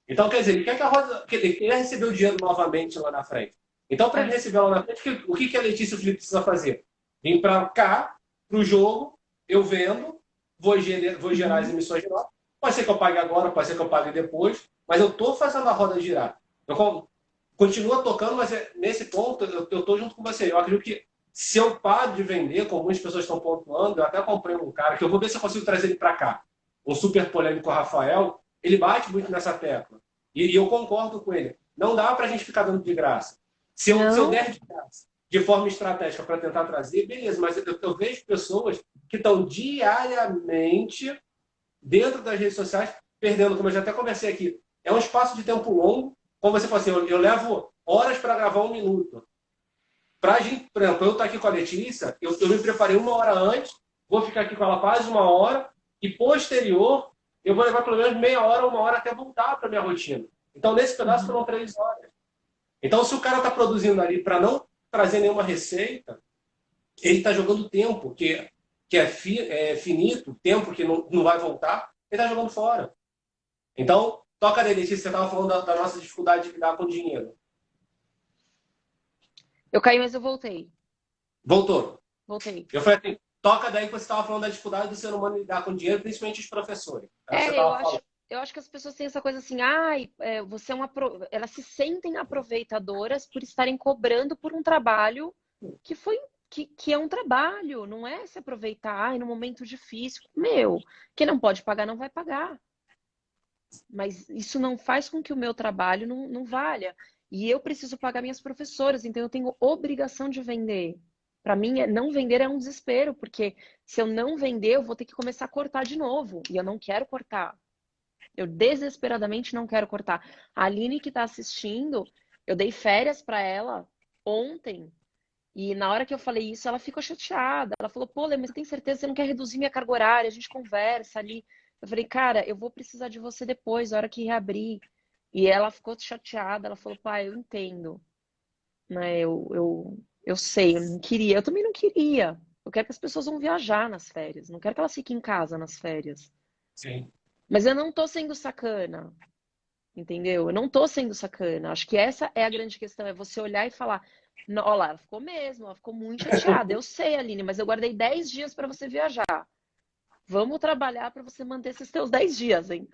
Speaker 1: Então, quer dizer, ele quer que a Rosa, ele quer receber o dinheiro novamente lá na frente. Então, para ele
Speaker 3: É.
Speaker 1: receber lá na frente, o que a Letícia e o Felipe precisam fazer? Vim para cá, para o jogo, eu vendo, vou gerar as
Speaker 3: Uhum.
Speaker 1: emissões de nota. Pode ser que eu pague agora, pode ser que eu pague depois, mas eu estou fazendo a roda girar. Eu continuo tocando, mas nesse ponto eu estou junto com você. Eu acredito que se eu paro de vender, como muitas pessoas estão pontuando, eu até comprei um cara, que eu vou ver se eu consigo trazer ele para cá. Um super polêmico, Rafael, ele bate muito nessa tecla. E eu concordo com ele. Não dá para a gente ficar dando de graça. Se eu
Speaker 3: Não,
Speaker 1: der de graça, de forma estratégica para tentar trazer, beleza, mas eu vejo pessoas que estão diariamente dentro das redes sociais, perdendo, como eu já até conversei aqui. É um espaço de tempo longo, como você falou assim, eu levo horas para gravar 1 minuto. Pra gente, por exemplo, eu estar aqui com a Letícia, eu me preparei 1 hora antes, vou ficar aqui com ela quase 1 hora, e posterior, eu vou levar pelo menos meia hora, 1 hora até voltar para minha rotina. Então, nesse pedaço
Speaker 3: uhum.
Speaker 1: foram 3 horas. Então, se o cara está produzindo ali para não trazer nenhuma receita, ele está jogando tempo, que é finito, tempo que não vai voltar, ele está jogando fora. Então, toca daí, Letícia, você estava falando da nossa dificuldade de lidar com dinheiro.
Speaker 3: Eu caí, mas eu voltei.
Speaker 1: Voltou.
Speaker 3: Voltei.
Speaker 1: Eu falei assim, toca daí que você estava falando da dificuldade do ser humano lidar com dinheiro, principalmente os professores. Era o que você
Speaker 3: É, eu
Speaker 1: estava falando.
Speaker 3: acho, eu acho que as pessoas têm essa coisa assim, você é elas se sentem aproveitadoras por estarem cobrando por um trabalho que foi que é um trabalho, não é se aproveitar, no momento difícil. Meu, quem não pode pagar não vai pagar. Mas isso não faz com que o meu trabalho não valha. E eu preciso pagar minhas professoras, então eu tenho obrigação de vender. Para mim, não vender é um desespero, porque se eu não vender, eu vou ter que começar a cortar de novo. E eu não quero cortar. Eu desesperadamente não quero cortar. A Aline que está assistindo, eu dei férias para ela ontem. E na hora que eu falei isso, ela ficou chateada. Ela falou, pô, Lê, mas tem certeza que você não quer reduzir minha carga horária? A gente conversa ali. Eu falei, cara, eu vou precisar de você depois, na hora que reabrir. E ela ficou chateada. Ela falou, pai, eu entendo. Né? Eu sei, eu não queria. Eu também não queria. Eu quero que as pessoas vão viajar nas férias. Não quero que elas fiquem em casa nas férias.
Speaker 1: Sim.
Speaker 3: Mas eu não tô sendo sacana. Entendeu? Eu não tô sendo sacana. Acho que essa é a grande questão, é você olhar e falar, olha lá, ela ficou mesmo, ela ficou muito chateada. Eu sei, Aline, mas eu guardei 10 dias para você viajar. Vamos trabalhar para você manter esses teus 10 dias, hein?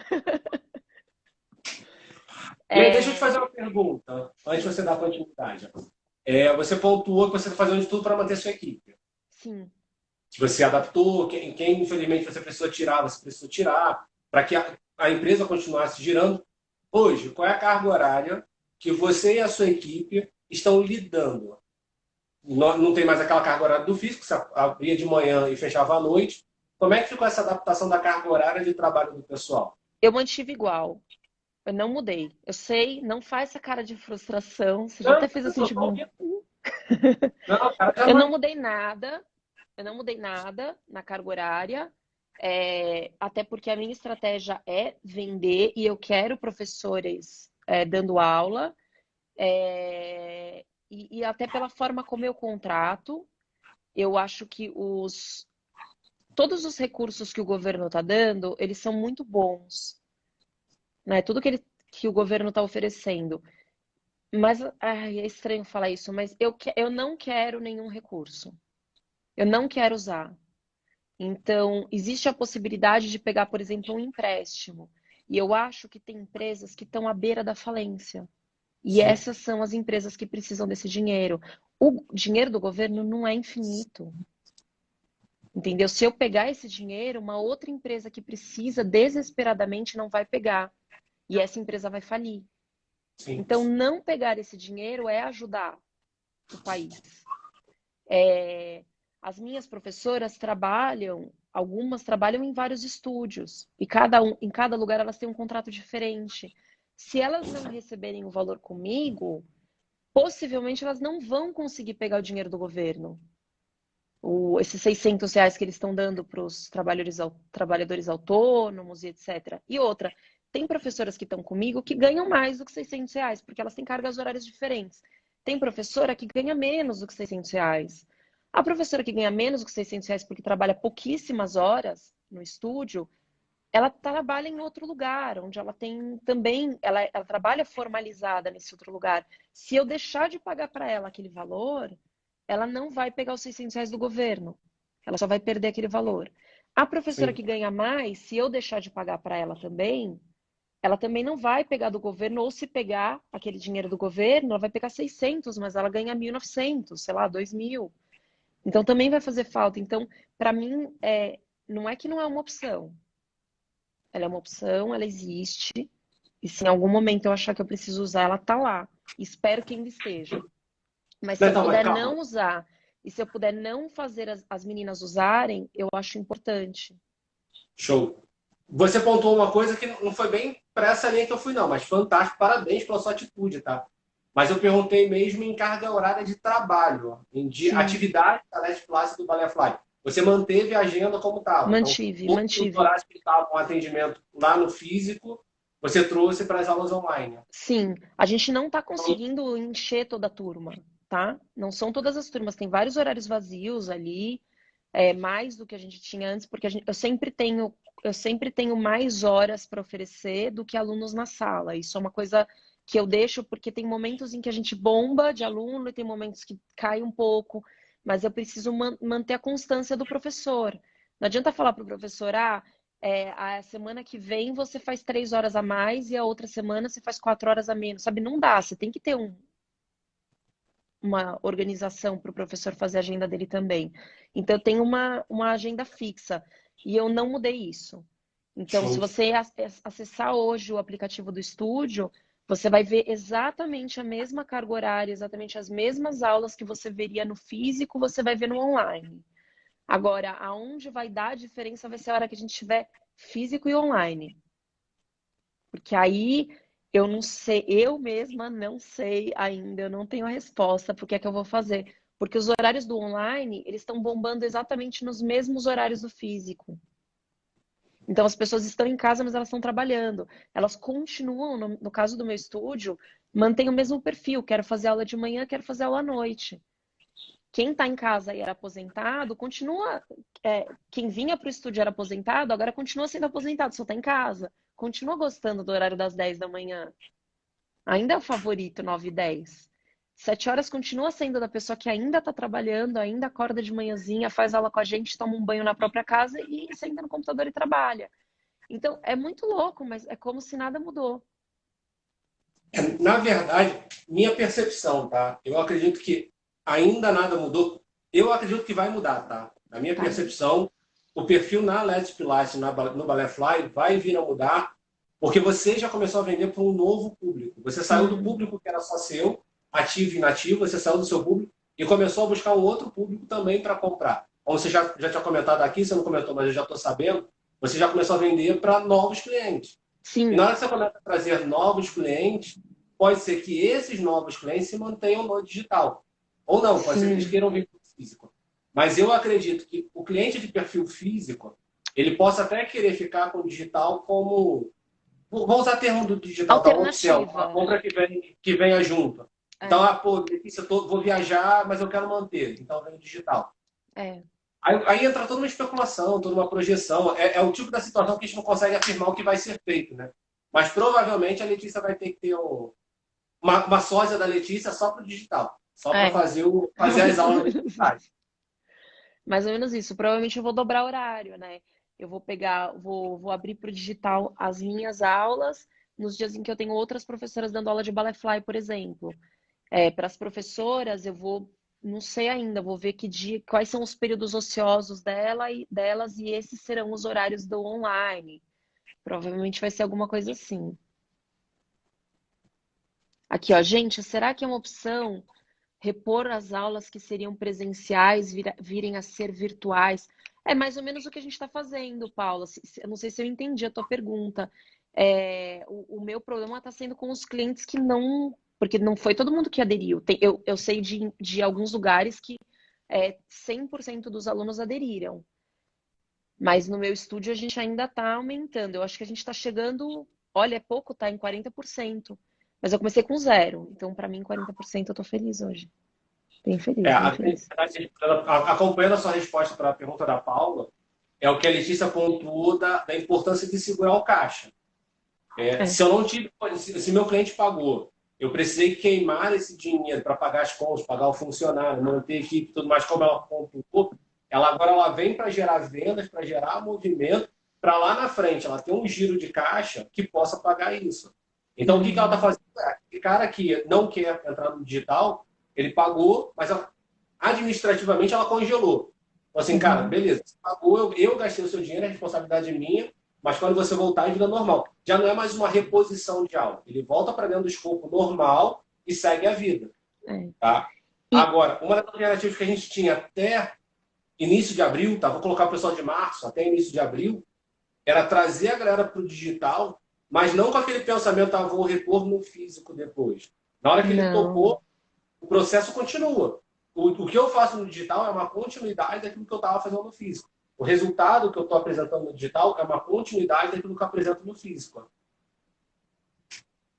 Speaker 1: E aí, deixa eu te
Speaker 3: É,
Speaker 1: fazer uma pergunta, antes de você dar continuidade. Você pontuou que você está fazendo de tudo para manter a sua equipe.
Speaker 3: sim.
Speaker 1: Que você adaptou, quem infelizmente você precisou tirar, para que a empresa continuasse girando. Hoje, qual é a carga horária que você e a sua equipe estão lidando? Não tem mais aquela carga horária do físico, você abria de manhã e fechava à noite. Como é que ficou essa adaptação da carga horária de trabalho do pessoal?
Speaker 3: Eu mantive igual. Eu não mudei. Eu sei, não faz essa cara de frustração. Você já
Speaker 1: Não,
Speaker 3: até fez
Speaker 1: eu
Speaker 3: assim,
Speaker 1: tô
Speaker 3: tipo,
Speaker 1: ouvindo. Não, o cara já
Speaker 3: eu
Speaker 1: não
Speaker 3: não
Speaker 1: é.
Speaker 3: mudei nada. Eu não mudei nada na carga horária. Até porque a minha estratégia é vender e eu quero professores dando aula. E até pela forma como eu contrato, eu acho que todos os recursos que o governo está dando, eles são muito bons, né? Tudo que o governo está oferecendo. Mas, ai, é estranho falar isso, mas eu não quero nenhum recurso. Eu não quero usar. Então, existe a possibilidade de pegar, por exemplo, um empréstimo. E eu acho que tem empresas que estão à beira da falência. E
Speaker 1: Sim,
Speaker 3: essas são as empresas que precisam desse dinheiro. O dinheiro do governo não é infinito. Entendeu? Se eu pegar esse dinheiro, uma outra empresa que precisa desesperadamente não vai pegar. E essa empresa vai falir.
Speaker 1: sim.
Speaker 3: Então, não pegar esse dinheiro é ajudar o país. As minhas professoras trabalham, algumas trabalham em vários estúdios. E em cada lugar elas têm um contrato diferente. Se elas não receberem o valor comigo, possivelmente elas não vão conseguir pegar o dinheiro do governo. Esses R$ 600 que eles estão dando para os trabalhadores autônomos e etc. E outra, tem professoras que estão comigo que ganham mais do que R$ 600, porque elas têm cargas horárias diferentes. Tem professora que ganha menos do que R$ 600. A professora que ganha menos do que R$ 600 porque trabalha pouquíssimas horas no estúdio, ela trabalha em outro lugar, onde ela tem também, ela trabalha formalizada nesse outro lugar. Se eu deixar de pagar para ela aquele valor, ela não vai pegar os R$ 600 do governo. Ela só vai perder aquele valor. A professora
Speaker 1: Sim.
Speaker 3: que ganha mais, se eu deixar de pagar para ela também não vai pegar do governo, ou se pegar aquele dinheiro do governo, ela vai pegar 600, mas ela ganha 1.900, sei lá, 2.000. Então também vai fazer falta. Então, para mim, não é que não é uma opção. Ela é uma opção, ela existe. E se em algum momento eu achar que eu preciso usar, ela tá lá. Espero que ainda esteja. Mas se
Speaker 1: Não,
Speaker 3: eu
Speaker 1: então, mas
Speaker 3: puder
Speaker 1: calma.
Speaker 3: não usar, e se eu puder não fazer as meninas usarem, eu acho importante.
Speaker 1: Show. Você pontuou uma coisa que não foi bem para essa linha que eu fui, não, mas fantástico, parabéns pela sua atitude, tá? Mas eu perguntei mesmo em carga horária de trabalho, de
Speaker 3: Sim,
Speaker 1: atividade da Leste Place do Ballet Fly. Você manteve a agenda como estava. Então,
Speaker 3: mantive,
Speaker 1: todos os
Speaker 3: mantive.
Speaker 1: horários que estavam atendimento lá no físico, você trouxe para as aulas online.
Speaker 3: Sim, a gente não está conseguindo encher toda a turma, tá? Não são todas as turmas, tem vários horários vazios ali, mais do que a gente tinha antes, porque eu sempre tenho mais horas para oferecer do que alunos na sala. Isso é uma coisa que eu deixo porque tem momentos em que a gente bomba de aluno e tem momentos que cai um pouco, mas eu preciso manter a constância do professor. Não adianta falar para o professor, a semana que vem você faz 3 horas a mais e a outra semana você faz 4 horas a menos, sabe? Não dá, você tem que ter uma organização para o professor fazer a agenda dele também. Então, eu tenho uma agenda fixa e eu não mudei isso. Então, se
Speaker 1: Show.
Speaker 3: você acessar hoje o aplicativo do estúdio, você vai ver exatamente a mesma carga horária, exatamente as mesmas aulas que você veria no físico, você vai ver no online. Agora, aonde vai dar a diferença vai ser a hora que a gente tiver físico e online. Porque aí eu não sei, eu mesma não sei ainda, eu não tenho a resposta para o que é que eu vou fazer. Porque os horários do online, eles estão bombando exatamente nos mesmos horários do físico. Então as pessoas estão em casa, mas elas estão trabalhando. Elas continuam, no caso do meu estúdio, mantém o mesmo perfil. Quero fazer aula de manhã, quero fazer aula à noite. Quem está em casa e era aposentado, continua. Quem vinha para o estúdio era aposentado, agora continua sendo aposentado, só está em casa. Continua gostando do horário das 10 da manhã. Ainda é o favorito, 9 e 10. 7 horas continua sendo da pessoa que ainda está trabalhando, ainda acorda de manhãzinha, faz aula com a gente, toma um banho na própria casa e senta no computador e trabalha. Então, é muito louco, mas é como se nada mudou.
Speaker 1: Na verdade, minha percepção, tá? Eu acredito que ainda nada mudou. Eu acredito que vai mudar, tá? Na minha
Speaker 3: Tá?
Speaker 1: percepção, o perfil na Let's Pilates, no Ballet Fly, vai vir a mudar, porque você já começou a vender para um novo público. Você saiu do
Speaker 3: Uhum.
Speaker 1: público que era só seu, ativo e inativo, você saiu do seu público e começou a buscar um outro público também para comprar. Como você já tinha comentado aqui, você não comentou, mas eu já estou sabendo, você já começou a vender para novos clientes. E na
Speaker 3: Sim,
Speaker 1: hora que você começa a trazer novos clientes, pode ser que esses novos clientes se mantenham no digital. Ou não, pode ser que eles
Speaker 3: sim.
Speaker 1: queiram vir para o físico. Mas eu acredito que o cliente de perfil físico, ele possa até querer ficar com o digital como... Vamos usar o termo do digital, tá? Um upsell, uma
Speaker 3: Alternativa.
Speaker 1: compra que venha junto. Então,
Speaker 3: É,
Speaker 1: pô, Letícia, vou viajar, mas eu quero manter. Então, vem o digital.
Speaker 3: é.
Speaker 1: Aí entra toda uma especulação, toda uma projeção. É o tipo da situação que a gente não consegue afirmar o que vai ser feito, né? Mas provavelmente a Letícia vai ter que ter uma sósia da Letícia só para o digital. Só para
Speaker 3: É.
Speaker 1: fazer as aulas digitais.
Speaker 3: Mais ou menos isso. Provavelmente eu vou dobrar horário, né? Eu vou pegar, vou abrir para o digital as minhas aulas nos dias em que eu tenho outras professoras dando aula de ballet fly, por exemplo. Para as professoras, eu vou, não sei ainda, vou ver que dia, quais são os períodos ociosos delas e esses serão os horários do online. Provavelmente vai ser alguma coisa assim. Aqui, ó, gente, será que é uma opção repor as aulas que seriam presenciais virem a ser virtuais? É mais ou menos o que a gente está fazendo, Paula. Eu não sei se eu entendi a tua pergunta. O meu problema está sendo com os clientes que não. Porque não foi todo mundo que aderiu. Eu sei de alguns lugares que 100% dos alunos aderiram. Mas no meu estúdio a gente ainda está aumentando. Eu acho que a gente está chegando. Olha, é pouco, tá em 40%. Mas eu comecei com zero. Então, para mim, 40% eu tô feliz hoje. Bem feliz, bem feliz.
Speaker 1: Acompanhando a sua resposta para a pergunta da Paula, é o que a Letícia pontuou da importância de segurar o caixa. Se eu não tive, se meu cliente pagou, eu precisei queimar esse dinheiro para pagar as contas, pagar o funcionário, manter a equipe e tudo mais, como ela pontuou, agora ela vem para gerar vendas, para gerar movimento, para lá na frente ela ter um giro de caixa que possa pagar isso. Então, o que ela está fazendo? Esse cara que não quer entrar no digital, ele pagou, mas administrativamente ela congelou. Então, assim, cara, beleza, você pagou, eu gastei o seu dinheiro, a responsabilidade é minha, mas quando você voltar, é vida normal. Já não é mais uma reposição de aula. Ele volta para dentro do escopo normal e segue a vida. Tá? Agora, uma das alternativas que a gente tinha até início de abril, tá? Vou colocar o pessoal de março, até início de abril, era trazer a galera para o digital, mas não com aquele pensamento, vou repor no físico depois. Na hora que ele topou, o processo continua. O que eu faço no digital é uma continuidade daquilo que eu estava fazendo no físico. O resultado que eu estou apresentando no digital é uma continuidade daquilo que eu apresento no físico.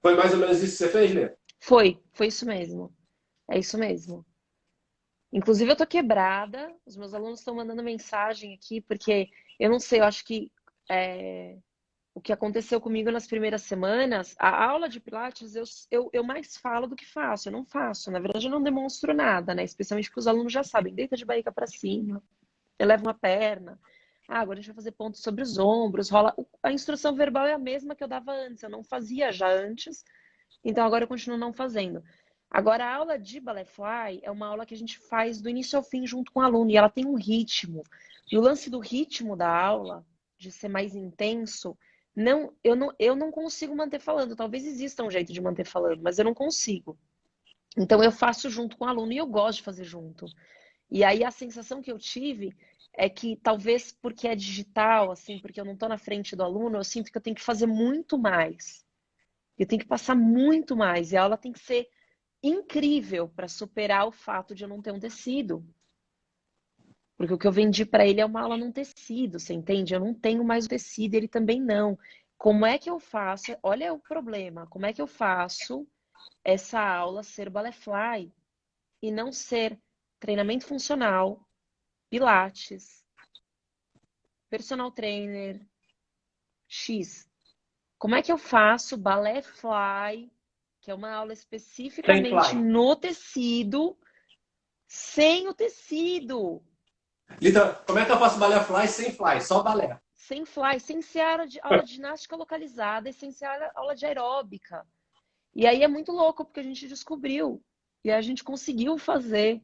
Speaker 1: Foi mais ou menos isso que você fez, Lê?
Speaker 3: Foi isso mesmo. É isso mesmo. Inclusive, eu tô quebrada. Os meus alunos estão mandando mensagem aqui, porque eu não sei, eu acho que o que aconteceu comigo nas primeiras semanas, a aula de Pilates, eu mais falo do que faço. Eu não faço. Na verdade, eu não demonstro nada, né? Especialmente porque os alunos já sabem. Deita de barriga para cima, eleva uma perna. Agora a gente vai fazer pontos sobre os ombros, rola. A instrução verbal é a mesma que eu dava antes. Eu não fazia já antes. Então, agora eu continuo não fazendo. Agora, a aula de Ballet Fly é uma aula que a gente faz do início ao fim junto com o aluno. E ela tem um ritmo. E o lance do ritmo da aula, de ser mais intenso, eu não consigo manter falando. Talvez exista um jeito de manter falando, mas eu não consigo. Então, eu faço junto com o aluno e eu gosto de fazer junto. E aí, a sensação que eu tive é que, talvez porque é digital, assim, porque eu não estou na frente do aluno, eu sinto que eu tenho que fazer muito mais. Eu tenho que passar muito mais. E a aula tem que ser incrível para superar o fato de eu não ter um tecido. Porque o que eu vendi para ele é uma aula num tecido, você entende? Eu não tenho mais o tecido, ele também não. Como é que eu faço? Olha o problema. Como é que eu faço essa aula ser ballet fly e não ser treinamento funcional, pilates, personal trainer, X? Como é que eu faço ballet fly, que é uma aula especificamente no tecido, sem o tecido?
Speaker 1: Lita, como é que eu faço balé fly sem fly? Só balé.
Speaker 3: Sem fly, sem ser aula de ginástica localizada e sem ser aula de aeróbica. E aí é muito louco, porque a gente descobriu e a gente conseguiu fazer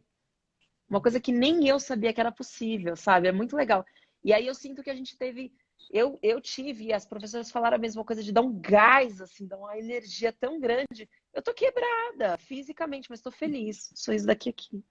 Speaker 3: uma coisa que nem eu sabia que era possível, sabe? É muito legal. E aí eu sinto que a gente teve... Eu tive, e as professoras falaram a mesma coisa, de dar um gás, assim, dar uma energia tão grande. Eu tô quebrada fisicamente, mas tô feliz. Sou isso daqui aqui.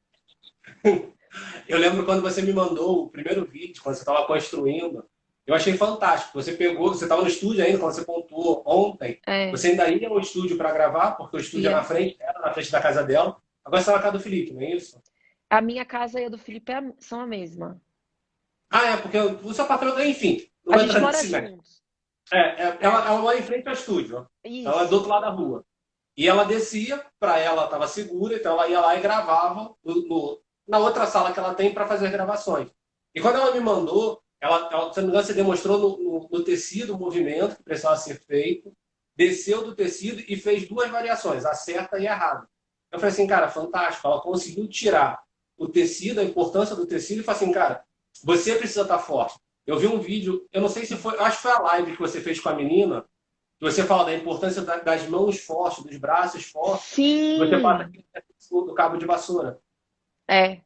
Speaker 1: Eu lembro quando você me mandou o primeiro vídeo, quando você estava construindo. Eu achei fantástico. Você pegou, você estava no estúdio ainda, quando você pontuou ontem. Você ainda ia ao estúdio para gravar, porque o estúdio era na frente da casa dela. Agora você está na casa do Felipe, não é isso?
Speaker 3: A minha casa e a do Felipe são a mesma.
Speaker 1: Porque o seu patrão, enfim.
Speaker 3: A gente mora juntos.
Speaker 1: Ela mora em frente ao estúdio.
Speaker 3: Isso.
Speaker 1: Ela é do outro lado da rua. E ela descia, para ela estava segura, então ela ia lá e gravava na outra sala que ela tem para fazer gravações. E quando ela me mandou, se não me engano, você demonstrou no tecido o movimento que precisava ser feito, desceu do tecido e fez duas variações, a certa e a errada. Eu falei assim, cara, fantástico, ela conseguiu tirar o tecido, a importância do tecido e fala assim, cara, você precisa estar forte. Eu vi um vídeo, eu não sei se foi, acho que foi a live que você fez com a menina, que você fala da importância das mãos fortes, dos braços fortes, você passa
Speaker 3: Sim,
Speaker 1: aqui do cabo de vassoura.
Speaker 3: é,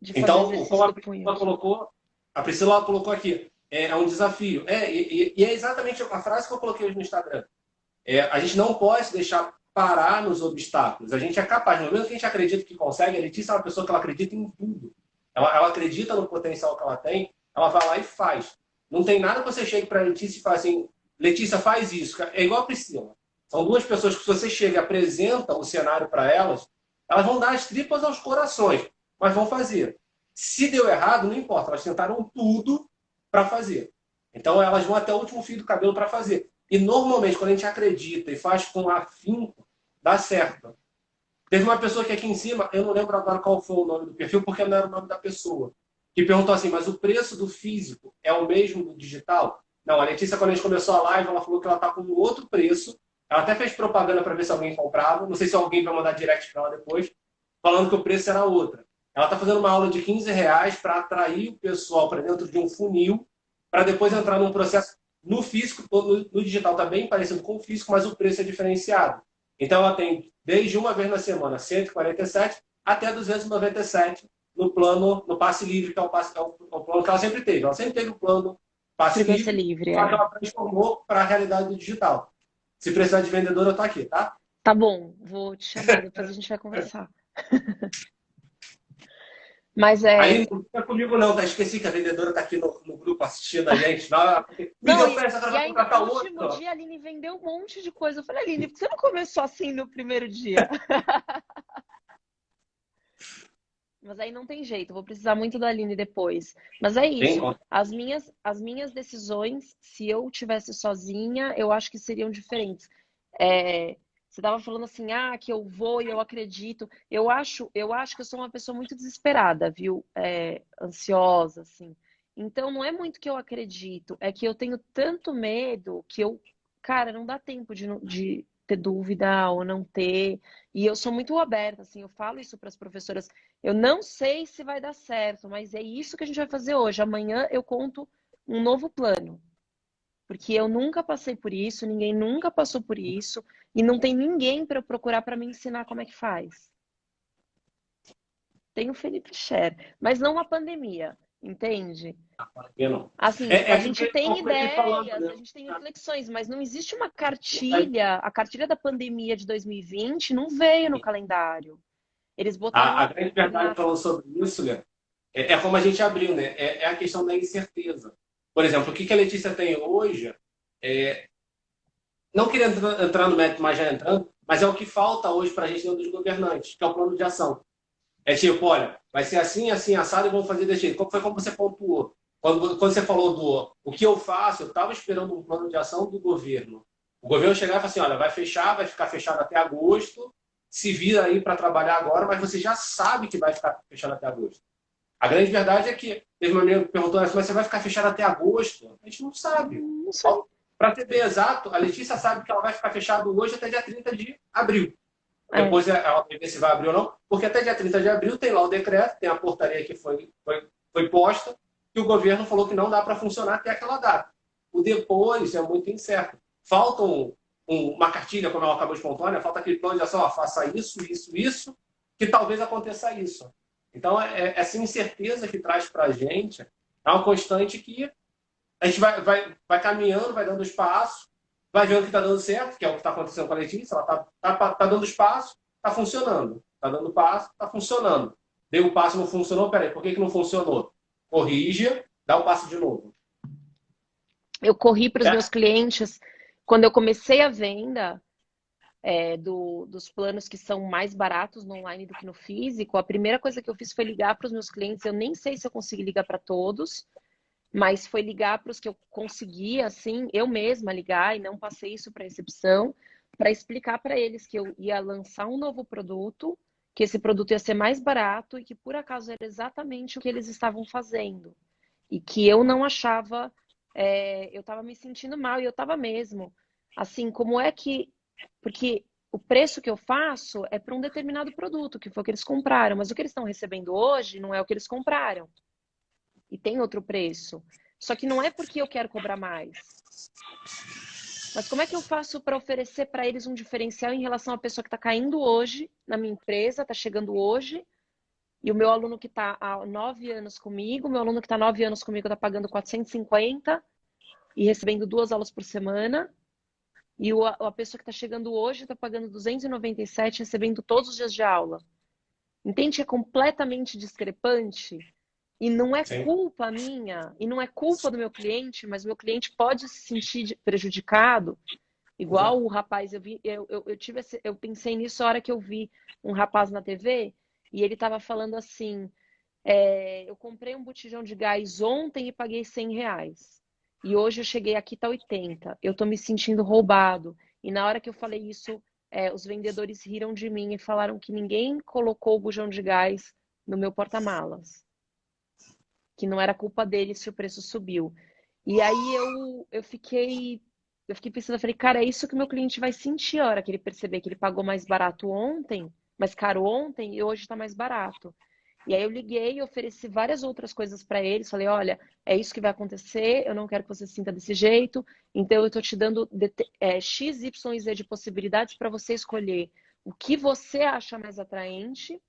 Speaker 3: de fazer
Speaker 1: Então, como
Speaker 3: exercício do punho.
Speaker 1: A Priscila colocou aqui, é um desafio. E é exatamente a frase que eu coloquei hoje no Instagram. A gente não pode se deixar parar nos obstáculos. A gente é capaz. No momento que a gente acredita que consegue, a Letícia é uma pessoa que ela acredita em tudo. Ela acredita no potencial que ela tem, ela vai lá e faz. Não tem nada que você chegue para a Letícia e fale assim, Letícia, faz isso. É igual a Priscila. São duas pessoas que, se você chega e apresenta o cenário para elas, elas vão dar as tripas aos corações, mas vão fazer. Se deu errado, não importa. Elas tentaram tudo para fazer. Então, elas vão até o último fio do cabelo para fazer. E, normalmente, quando a gente acredita e faz com afinco, dá certo. Teve uma pessoa que aqui em cima, eu não lembro agora qual foi o nome do perfil, porque não era o nome da pessoa, que perguntou assim, mas o preço do físico é o mesmo do digital? Não, a Letícia, quando a gente começou a live, ela falou que ela está com um outro preço. Ela até fez propaganda para ver se alguém comprava. Não sei se alguém vai mandar direct para ela depois, falando que o preço era outra. Ela está fazendo uma aula de R$ 15 para atrair o pessoal para dentro de um funil, para depois entrar num processo no físico, no digital está bem parecido com o físico, mas o preço é diferenciado. Então, ela tem desde uma vez na semana 147 até 297 no plano, no passe livre, que é o plano que ela sempre teve. Ela sempre teve o plano passe
Speaker 3: Sempre vai ser
Speaker 1: livre,
Speaker 3: livre,
Speaker 1: só que
Speaker 3: é.
Speaker 1: ela transformou para a realidade do digital. Se precisar de vendedor, eu estou aqui, tá?
Speaker 3: Tá bom, vou te chamar, depois a gente vai conversar. Mas
Speaker 1: Aí não fica comigo não, tá? Esqueci que a vendedora está aqui no grupo assistindo a gente. Me
Speaker 3: Não,
Speaker 1: deu pressa, agora
Speaker 3: e
Speaker 1: vai
Speaker 3: ainda
Speaker 1: contratar
Speaker 3: no
Speaker 1: outro.
Speaker 3: último dia a Aline vendeu um monte de coisa. Eu falei, Aline, por que você não começou assim no primeiro dia? Mas aí não tem jeito, eu vou precisar muito da Aline depois. Mas é
Speaker 1: Tem?
Speaker 3: isso. As minhas decisões, se eu tivesse sozinha, eu acho que seriam diferentes. Você estava falando assim, que eu vou e eu acredito. Eu acho que eu sou uma pessoa muito desesperada, viu? Ansiosa, assim. Então não é muito que eu acredito, é que eu tenho tanto medo que cara, não dá tempo de ter dúvida ou não ter. E eu sou muito aberta, assim, eu falo isso para as professoras. Eu não sei se vai dar certo, mas é isso que a gente vai fazer hoje. Amanhã eu conto um novo plano. Porque eu nunca passei por isso, ninguém nunca passou por isso, e não tem ninguém para eu procurar para me ensinar como é que faz. Tem o Felipe Scher, mas não a pandemia, entende?
Speaker 1: Eu não.
Speaker 3: Assim, a gente
Speaker 1: Que,
Speaker 3: tem
Speaker 1: como ele falando,
Speaker 3: ideias,
Speaker 1: né?
Speaker 3: a gente tem reflexões, mas não existe uma cartilha. A cartilha da pandemia de 2020 não veio no calendário. Eles
Speaker 1: A
Speaker 3: botaram
Speaker 1: grande verdade
Speaker 3: na.
Speaker 1: falando sobre isso, né? É como a gente abriu, né? É a questão da incerteza. Por exemplo, o que a Letícia tem hoje, não querendo entrar no mérito, mas já entrando, mas é o que falta hoje para a gente dentro dos governantes, que é o plano de ação. É tipo, olha, vai ser assim, assim, assado e vamos fazer desse jeito. Foi como você pontuou. Quando você falou o que eu faço, eu estava esperando um plano de ação do governo. O governo chegar e falar assim, olha, vai fechar, vai ficar fechado até agosto, se vira aí para trabalhar agora, mas você já sabe que vai ficar fechado até agosto. A grande verdade é que teve uma amiga que perguntou, mas você vai ficar fechado até agosto? A gente não sabe.
Speaker 3: Não sei.
Speaker 1: Para ser bem exato, a Letícia sabe que ela vai ficar fechado hoje até dia 30 de abril.
Speaker 3: É.
Speaker 1: Depois ela vai ver se vai abrir ou não, porque até dia 30 de abril tem lá o decreto, tem a portaria que foi posta, e o governo falou que não dá para funcionar até aquela data. O depois é muito incerto. Falta uma cartilha, como ela acabou de pontuar, né? Falta aquele plano de ação, faça isso, isso, isso, que talvez aconteça isso. Então, essa incerteza que traz para a gente é uma constante que a gente vai caminhando, vai dando os passos, vai vendo que está dando certo, que é o que está acontecendo com a Letícia, ela está dando os passos, está funcionando. Está dando passo, está funcionando. Deu o passo, não funcionou, peraí, por que não funcionou? Corrige, dá o passo de novo.
Speaker 3: Eu corri para os
Speaker 1: É?
Speaker 3: meus clientes, quando eu comecei a venda dos planos que são mais baratos no online do que no físico, a primeira coisa que eu fiz foi ligar para os meus clientes. Eu nem sei se eu consegui ligar para todos, mas foi ligar para os que eu conseguia, assim, eu mesma ligar e não passei isso para a recepção, para explicar para eles que eu ia lançar um novo produto, que esse produto ia ser mais barato e que por acaso era exatamente o que eles estavam fazendo. E que eu não achava, eu estava me sentindo mal e eu estava mesmo. Assim, como é que. Porque o preço que eu faço é para um determinado produto, que foi o que eles compraram, mas o que eles estão recebendo hoje não é o que eles compraram. E tem outro preço. Só que não é porque eu quero cobrar mais. Mas como é que eu faço para oferecer para eles um diferencial em relação à pessoa que está caindo hoje na minha empresa, está chegando hoje, e o meu aluno que está há 9 anos comigo, meu aluno que está há 9 anos comigo está pagando 450 e recebendo 2 aulas por semana, e a pessoa que está chegando hoje está pagando 297, recebendo todos os dias de aula. Entende que é completamente discrepante? E não é
Speaker 1: Sim.
Speaker 3: culpa minha, e não é culpa do meu cliente, mas o meu cliente pode se sentir prejudicado. Igual o rapaz, eu pensei nisso a hora que eu vi um rapaz na TV, e ele estava falando assim, eu comprei um botijão de gás ontem e paguei R$ 100. E hoje eu cheguei aqui, tá 80. Eu tô me sentindo roubado. E na hora que eu falei isso, os vendedores riram de mim e falaram que ninguém colocou o bujão de gás no meu porta-malas. Que não era culpa dele se o preço subiu. E aí eu fiquei pensando, eu falei, cara, é isso que o meu cliente vai sentir a hora que ele perceber que ele pagou mais barato ontem, mais caro ontem, e hoje está mais barato. E aí eu liguei e ofereci várias outras coisas para eles. Falei, olha, é isso que vai acontecer, eu não quero que você se sinta desse jeito, então eu estou te dando X, Y e Z de possibilidades para você escolher o que você acha mais atraente,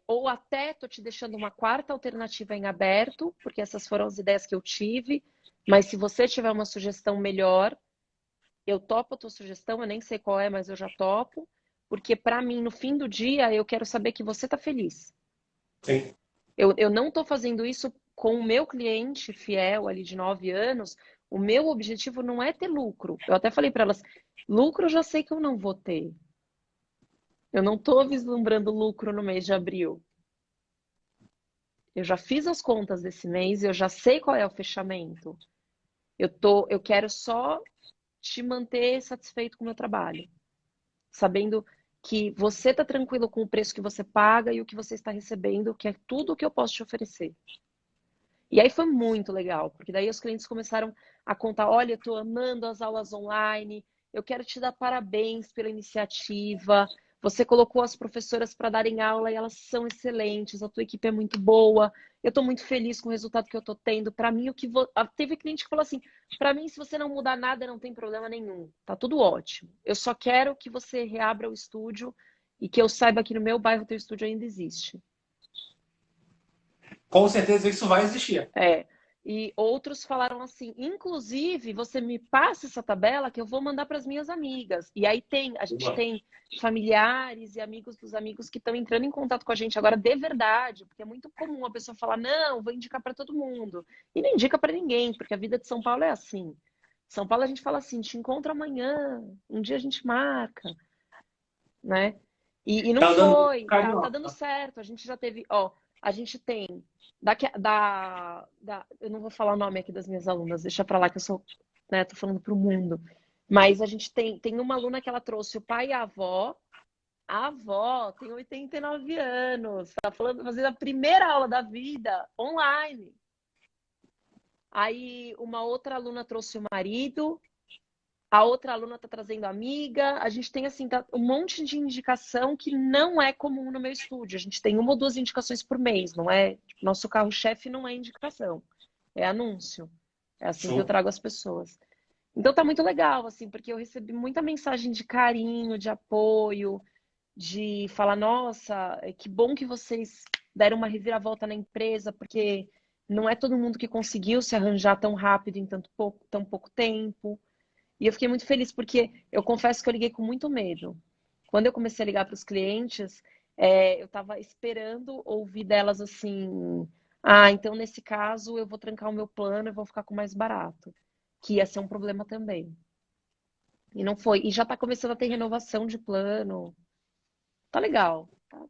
Speaker 3: ou até estou te deixando uma quarta alternativa em aberto, porque essas foram as ideias que eu tive, mas se você tiver uma sugestão melhor, eu topo a tua sugestão, eu nem sei qual é, mas eu já topo. Porque para mim, no fim do dia, eu quero saber que você está feliz.
Speaker 1: Sim.
Speaker 3: Eu não estou fazendo isso com o meu cliente fiel ali de 9 anos. O meu objetivo não é ter lucro. Eu até falei para elas, lucro eu já sei que eu não vou ter. Eu não estou vislumbrando lucro no mês de abril. Eu já fiz as contas desse mês, eu já sei qual é o fechamento. Eu quero só te manter satisfeito com o meu trabalho. Sabendo que você está tranquilo com o preço que você paga e o que você está recebendo, que é tudo o que eu posso te oferecer. E aí foi muito legal, porque daí os clientes começaram a contar, olha, eu estou amando as aulas online, eu quero te dar parabéns pela iniciativa, você colocou as professoras para darem aula e elas são excelentes, a tua equipe é muito boa, eu estou muito feliz com o resultado que eu estou tendo. Para mim, teve cliente que falou assim, para mim, se você não mudar nada, não tem problema nenhum, tá tudo ótimo. Eu só quero que você reabra o estúdio e que eu saiba que no meu bairro o teu estúdio ainda existe.
Speaker 1: Com certeza isso vai existir.
Speaker 3: E outros falaram assim, inclusive, você me passa essa tabela que eu vou mandar para as minhas amigas. E aí a gente tem familiares e amigos dos amigos que estão entrando em contato com a gente agora de verdade, porque é muito comum a pessoa falar, não, vou indicar para todo mundo. E não indica para ninguém, porque a vida de São Paulo é assim. São Paulo a gente fala assim, te encontro amanhã, um dia a gente marca, né? E não foi, tá dando certo. A gente já teve, a gente tem eu não vou falar o nome aqui das minhas alunas, deixa pra lá que eu sou, né, tô falando pro mundo. Mas a gente tem uma aluna que ela trouxe o pai e a avó tem 89 anos, tá fazendo a primeira aula da vida online. Aí uma outra aluna trouxe o marido, a outra aluna está trazendo amiga. A gente tem assim um monte de indicação que não é comum no meu estúdio. A gente tem 1 ou 2 indicações por mês, não é? Nosso carro-chefe não é indicação, é anúncio. É assim que eu trago as pessoas. Então tá muito legal, assim, porque eu recebi muita mensagem de carinho, de apoio, de falar, nossa, que bom que vocês deram uma reviravolta na empresa, porque não é todo mundo que conseguiu se arranjar tão rápido em tão pouco tempo. E eu fiquei muito feliz, porque eu confesso que eu liguei com muito medo. Quando eu comecei a ligar para os clientes, eu estava esperando ouvir delas assim, então nesse caso eu vou trancar o meu plano e vou ficar com mais barato. Que ia ser um problema também. E não foi. E já está começando a ter renovação de plano. Tá legal. Tá?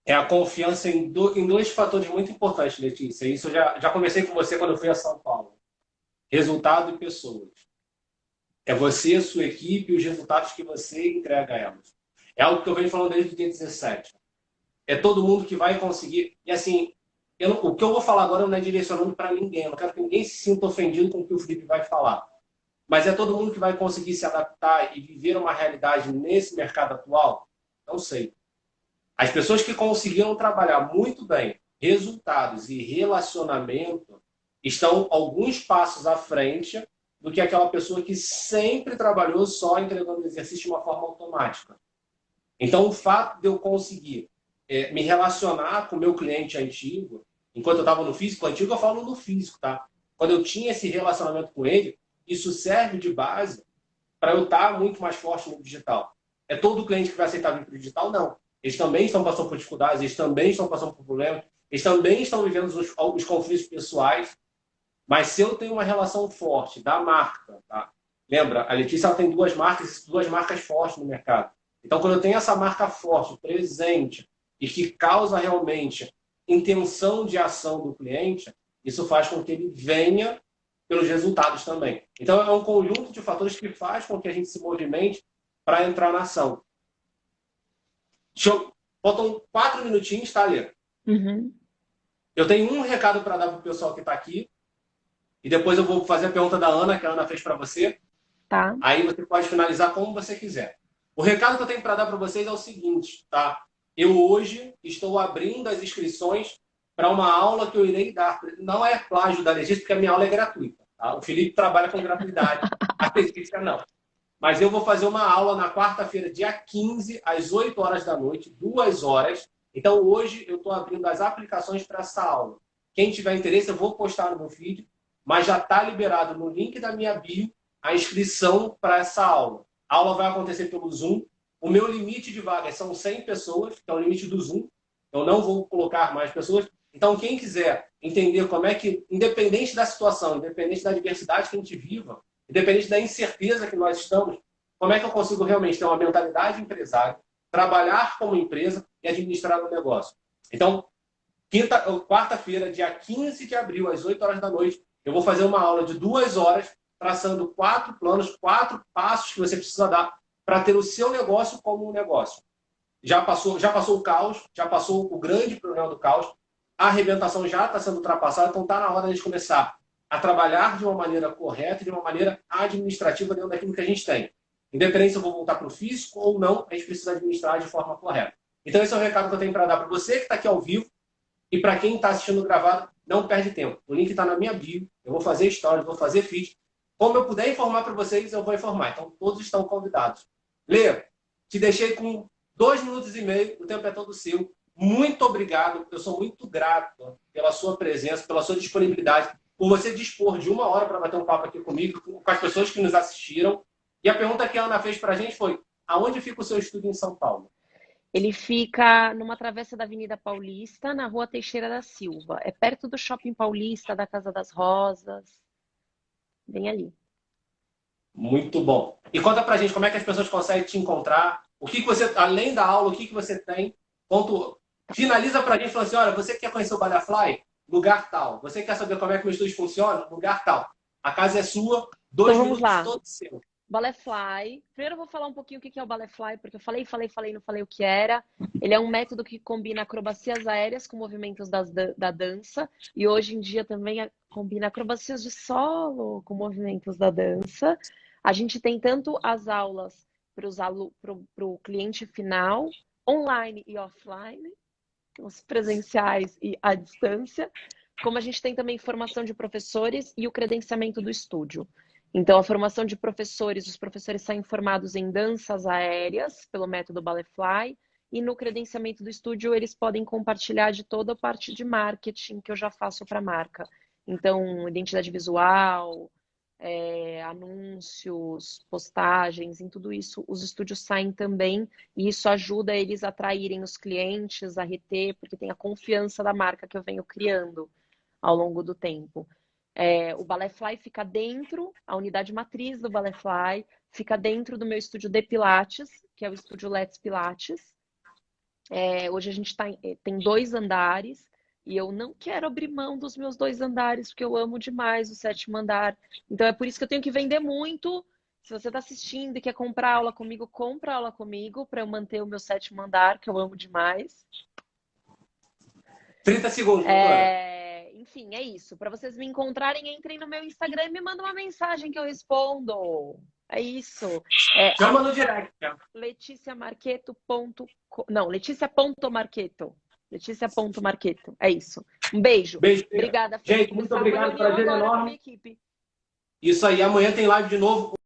Speaker 1: É a confiança em 2 fatores muito importantes, Letícia. Isso eu já conversei com você quando eu fui a São Paulo. Resultado e pessoas. É você, a sua equipe e os resultados que você entrega a elas. É algo que eu venho falando desde o dia 17. É todo mundo que vai conseguir. E assim, o que eu vou falar agora não é direcionando para ninguém. Eu não quero que ninguém se sinta ofendido com o que o Felipe vai falar. Mas é todo mundo que vai conseguir se adaptar e viver uma realidade nesse mercado atual? Não sei. As pessoas que conseguiram trabalhar muito bem resultados e relacionamento estão alguns passos à frente do que aquela pessoa que sempre trabalhou só entregando exercício de uma forma automática. Então, o fato de eu conseguir me relacionar com o meu cliente antigo, enquanto eu estava no físico, antigo eu falo no físico, tá? Quando eu tinha esse relacionamento com ele, isso serve de base para eu estar muito mais forte no digital. É todo cliente que vai aceitar vir para o digital? Não. Eles também estão passando por dificuldades, eles também estão passando por problemas, eles também estão vivendo os conflitos pessoais. Mas se eu tenho uma relação forte da marca, tá? Lembra, a Letícia ela tem duas marcas fortes no mercado. Então, quando eu tenho essa marca forte, presente, e que causa realmente intenção de ação do cliente, isso faz com que ele venha pelos resultados também. Então, é um conjunto de fatores que faz com que a gente se movimente para entrar na ação. Faltam 4 minutinhos, tá, Lê?
Speaker 3: Uhum.
Speaker 1: Eu tenho um recado para dar para o pessoal que está aqui, e depois eu vou fazer a pergunta da Ana, que a Ana fez para você.
Speaker 3: Tá.
Speaker 1: Aí você pode finalizar como você quiser. O recado que eu tenho para dar para vocês é o seguinte, tá? Eu hoje estou abrindo as inscrições para uma aula que eu irei dar. Não é plágio da Letícia, porque a minha aula é gratuita. Tá? O Felipe trabalha com gratuidade, a Letícia não. Mas eu vou fazer uma aula na quarta-feira, dia 15, às 8 horas da noite, 2 horas. Então, hoje eu estou abrindo as aplicações para essa aula. Quem tiver interesse, eu vou postar no meu feed, mas já está liberado no link da minha bio a inscrição para essa aula. A aula vai acontecer pelo Zoom. O meu limite de vagas são 100 pessoas, que é o limite do Zoom. Eu não vou colocar mais pessoas. Então, quem quiser entender como é que, independente da situação, independente da adversidade que a gente viva, independente da incerteza que nós estamos, como é que eu consigo realmente ter uma mentalidade empresária, trabalhar como empresa e administrar o negócio? Então, quarta-feira, dia 15 de abril, às 8 horas da noite, eu vou fazer uma aula de 2 horas, traçando 4 planos, 4 passos que você precisa dar para ter o seu negócio como um negócio. Já passou o caos, já passou o grande problema do caos, a arrebentação já está sendo ultrapassada, então está na hora de a gente começar a trabalhar de uma maneira correta, de uma maneira administrativa dentro daquilo que a gente tem. Independente se eu vou voltar para o físico ou não, a gente precisa administrar de forma correta. Então esse é o recado que eu tenho para dar para você que está aqui ao vivo e para quem está assistindo gravado, não perde tempo. O link está na minha bio, eu vou fazer stories, vou fazer feed. Como eu puder informar para vocês, eu vou informar. Então todos estão convidados. Lê, te deixei com 2 minutos e meio, o tempo é todo seu. Muito obrigado, eu sou muito grato pela sua presença, pela sua disponibilidade, por você dispor de 1 hora para bater um papo aqui comigo, com as pessoas que nos assistiram. E a pergunta que a Ana fez para a gente foi: aonde fica o seu estúdio em São Paulo?
Speaker 3: Ele fica numa travessa da Avenida Paulista, na Rua Teixeira da Silva. É perto do Shopping Paulista, da Casa das Rosas. Bem ali.
Speaker 1: Muito bom. E conta pra gente como é que as pessoas conseguem te encontrar, o que você, além da aula, o que você tem. Finaliza pra gente falando assim: olha, você quer conhecer o Butterfly? Lugar tal. Você quer saber como é que o meu estúdio funciona? Lugar tal. A casa é sua, 2
Speaker 3: Então vamos
Speaker 1: minutos
Speaker 3: lá.
Speaker 1: todos seus.
Speaker 3: Butterfly. Primeiro eu vou falar um pouquinho o que é o Butterfly, porque eu falei, não falei o que era. Ele é um método que combina acrobacias aéreas com movimentos da dança. E hoje em dia também combina acrobacias de solo com movimentos da dança. A gente tem tanto as aulas para o cliente final, online e offline, os presenciais e à distância, como a gente tem também formação de professores e o credenciamento do estúdio. Então, a formação de professores, os professores saem formados em danças aéreas pelo método Butterfly, e no credenciamento do estúdio eles podem compartilhar de toda a parte de marketing que eu já faço para a marca. Então, identidade visual, anúncios, postagens, em tudo isso, os estúdios saem também, e isso ajuda eles a atraírem os clientes, a reter, porque tem a confiança da marca que eu venho criando ao longo do tempo. O Butterfly fica dentro, a unidade matriz do Butterfly fica dentro do meu estúdio de Pilates, que é o estúdio Let's Pilates. Hoje a gente tem 2 andares, e eu não quero abrir mão dos meus 2 andares, porque eu amo demais o 7º andar. Então é por isso que eu tenho que vender muito. Se você está assistindo e quer comprar aula comigo, compra aula comigo, para eu manter o meu 7º andar, que eu amo demais.
Speaker 1: 30 segundos, doutora.
Speaker 3: enfim, é isso. Para vocês me encontrarem, entrem no meu Instagram e me mandem uma mensagem que eu respondo. É isso.
Speaker 1: Chama no direct.
Speaker 3: Leticiamarqueto.com. Não, Letícia.marqueto. Letícia.marqueto. É isso. Um beijo.
Speaker 1: Beijo.
Speaker 3: Obrigada, Felipe.
Speaker 1: Gente, muito obrigado.
Speaker 3: Reunião
Speaker 1: Prazer
Speaker 3: agora com a
Speaker 1: enorme.
Speaker 3: minha equipe.
Speaker 1: Isso aí, amanhã tem live de novo.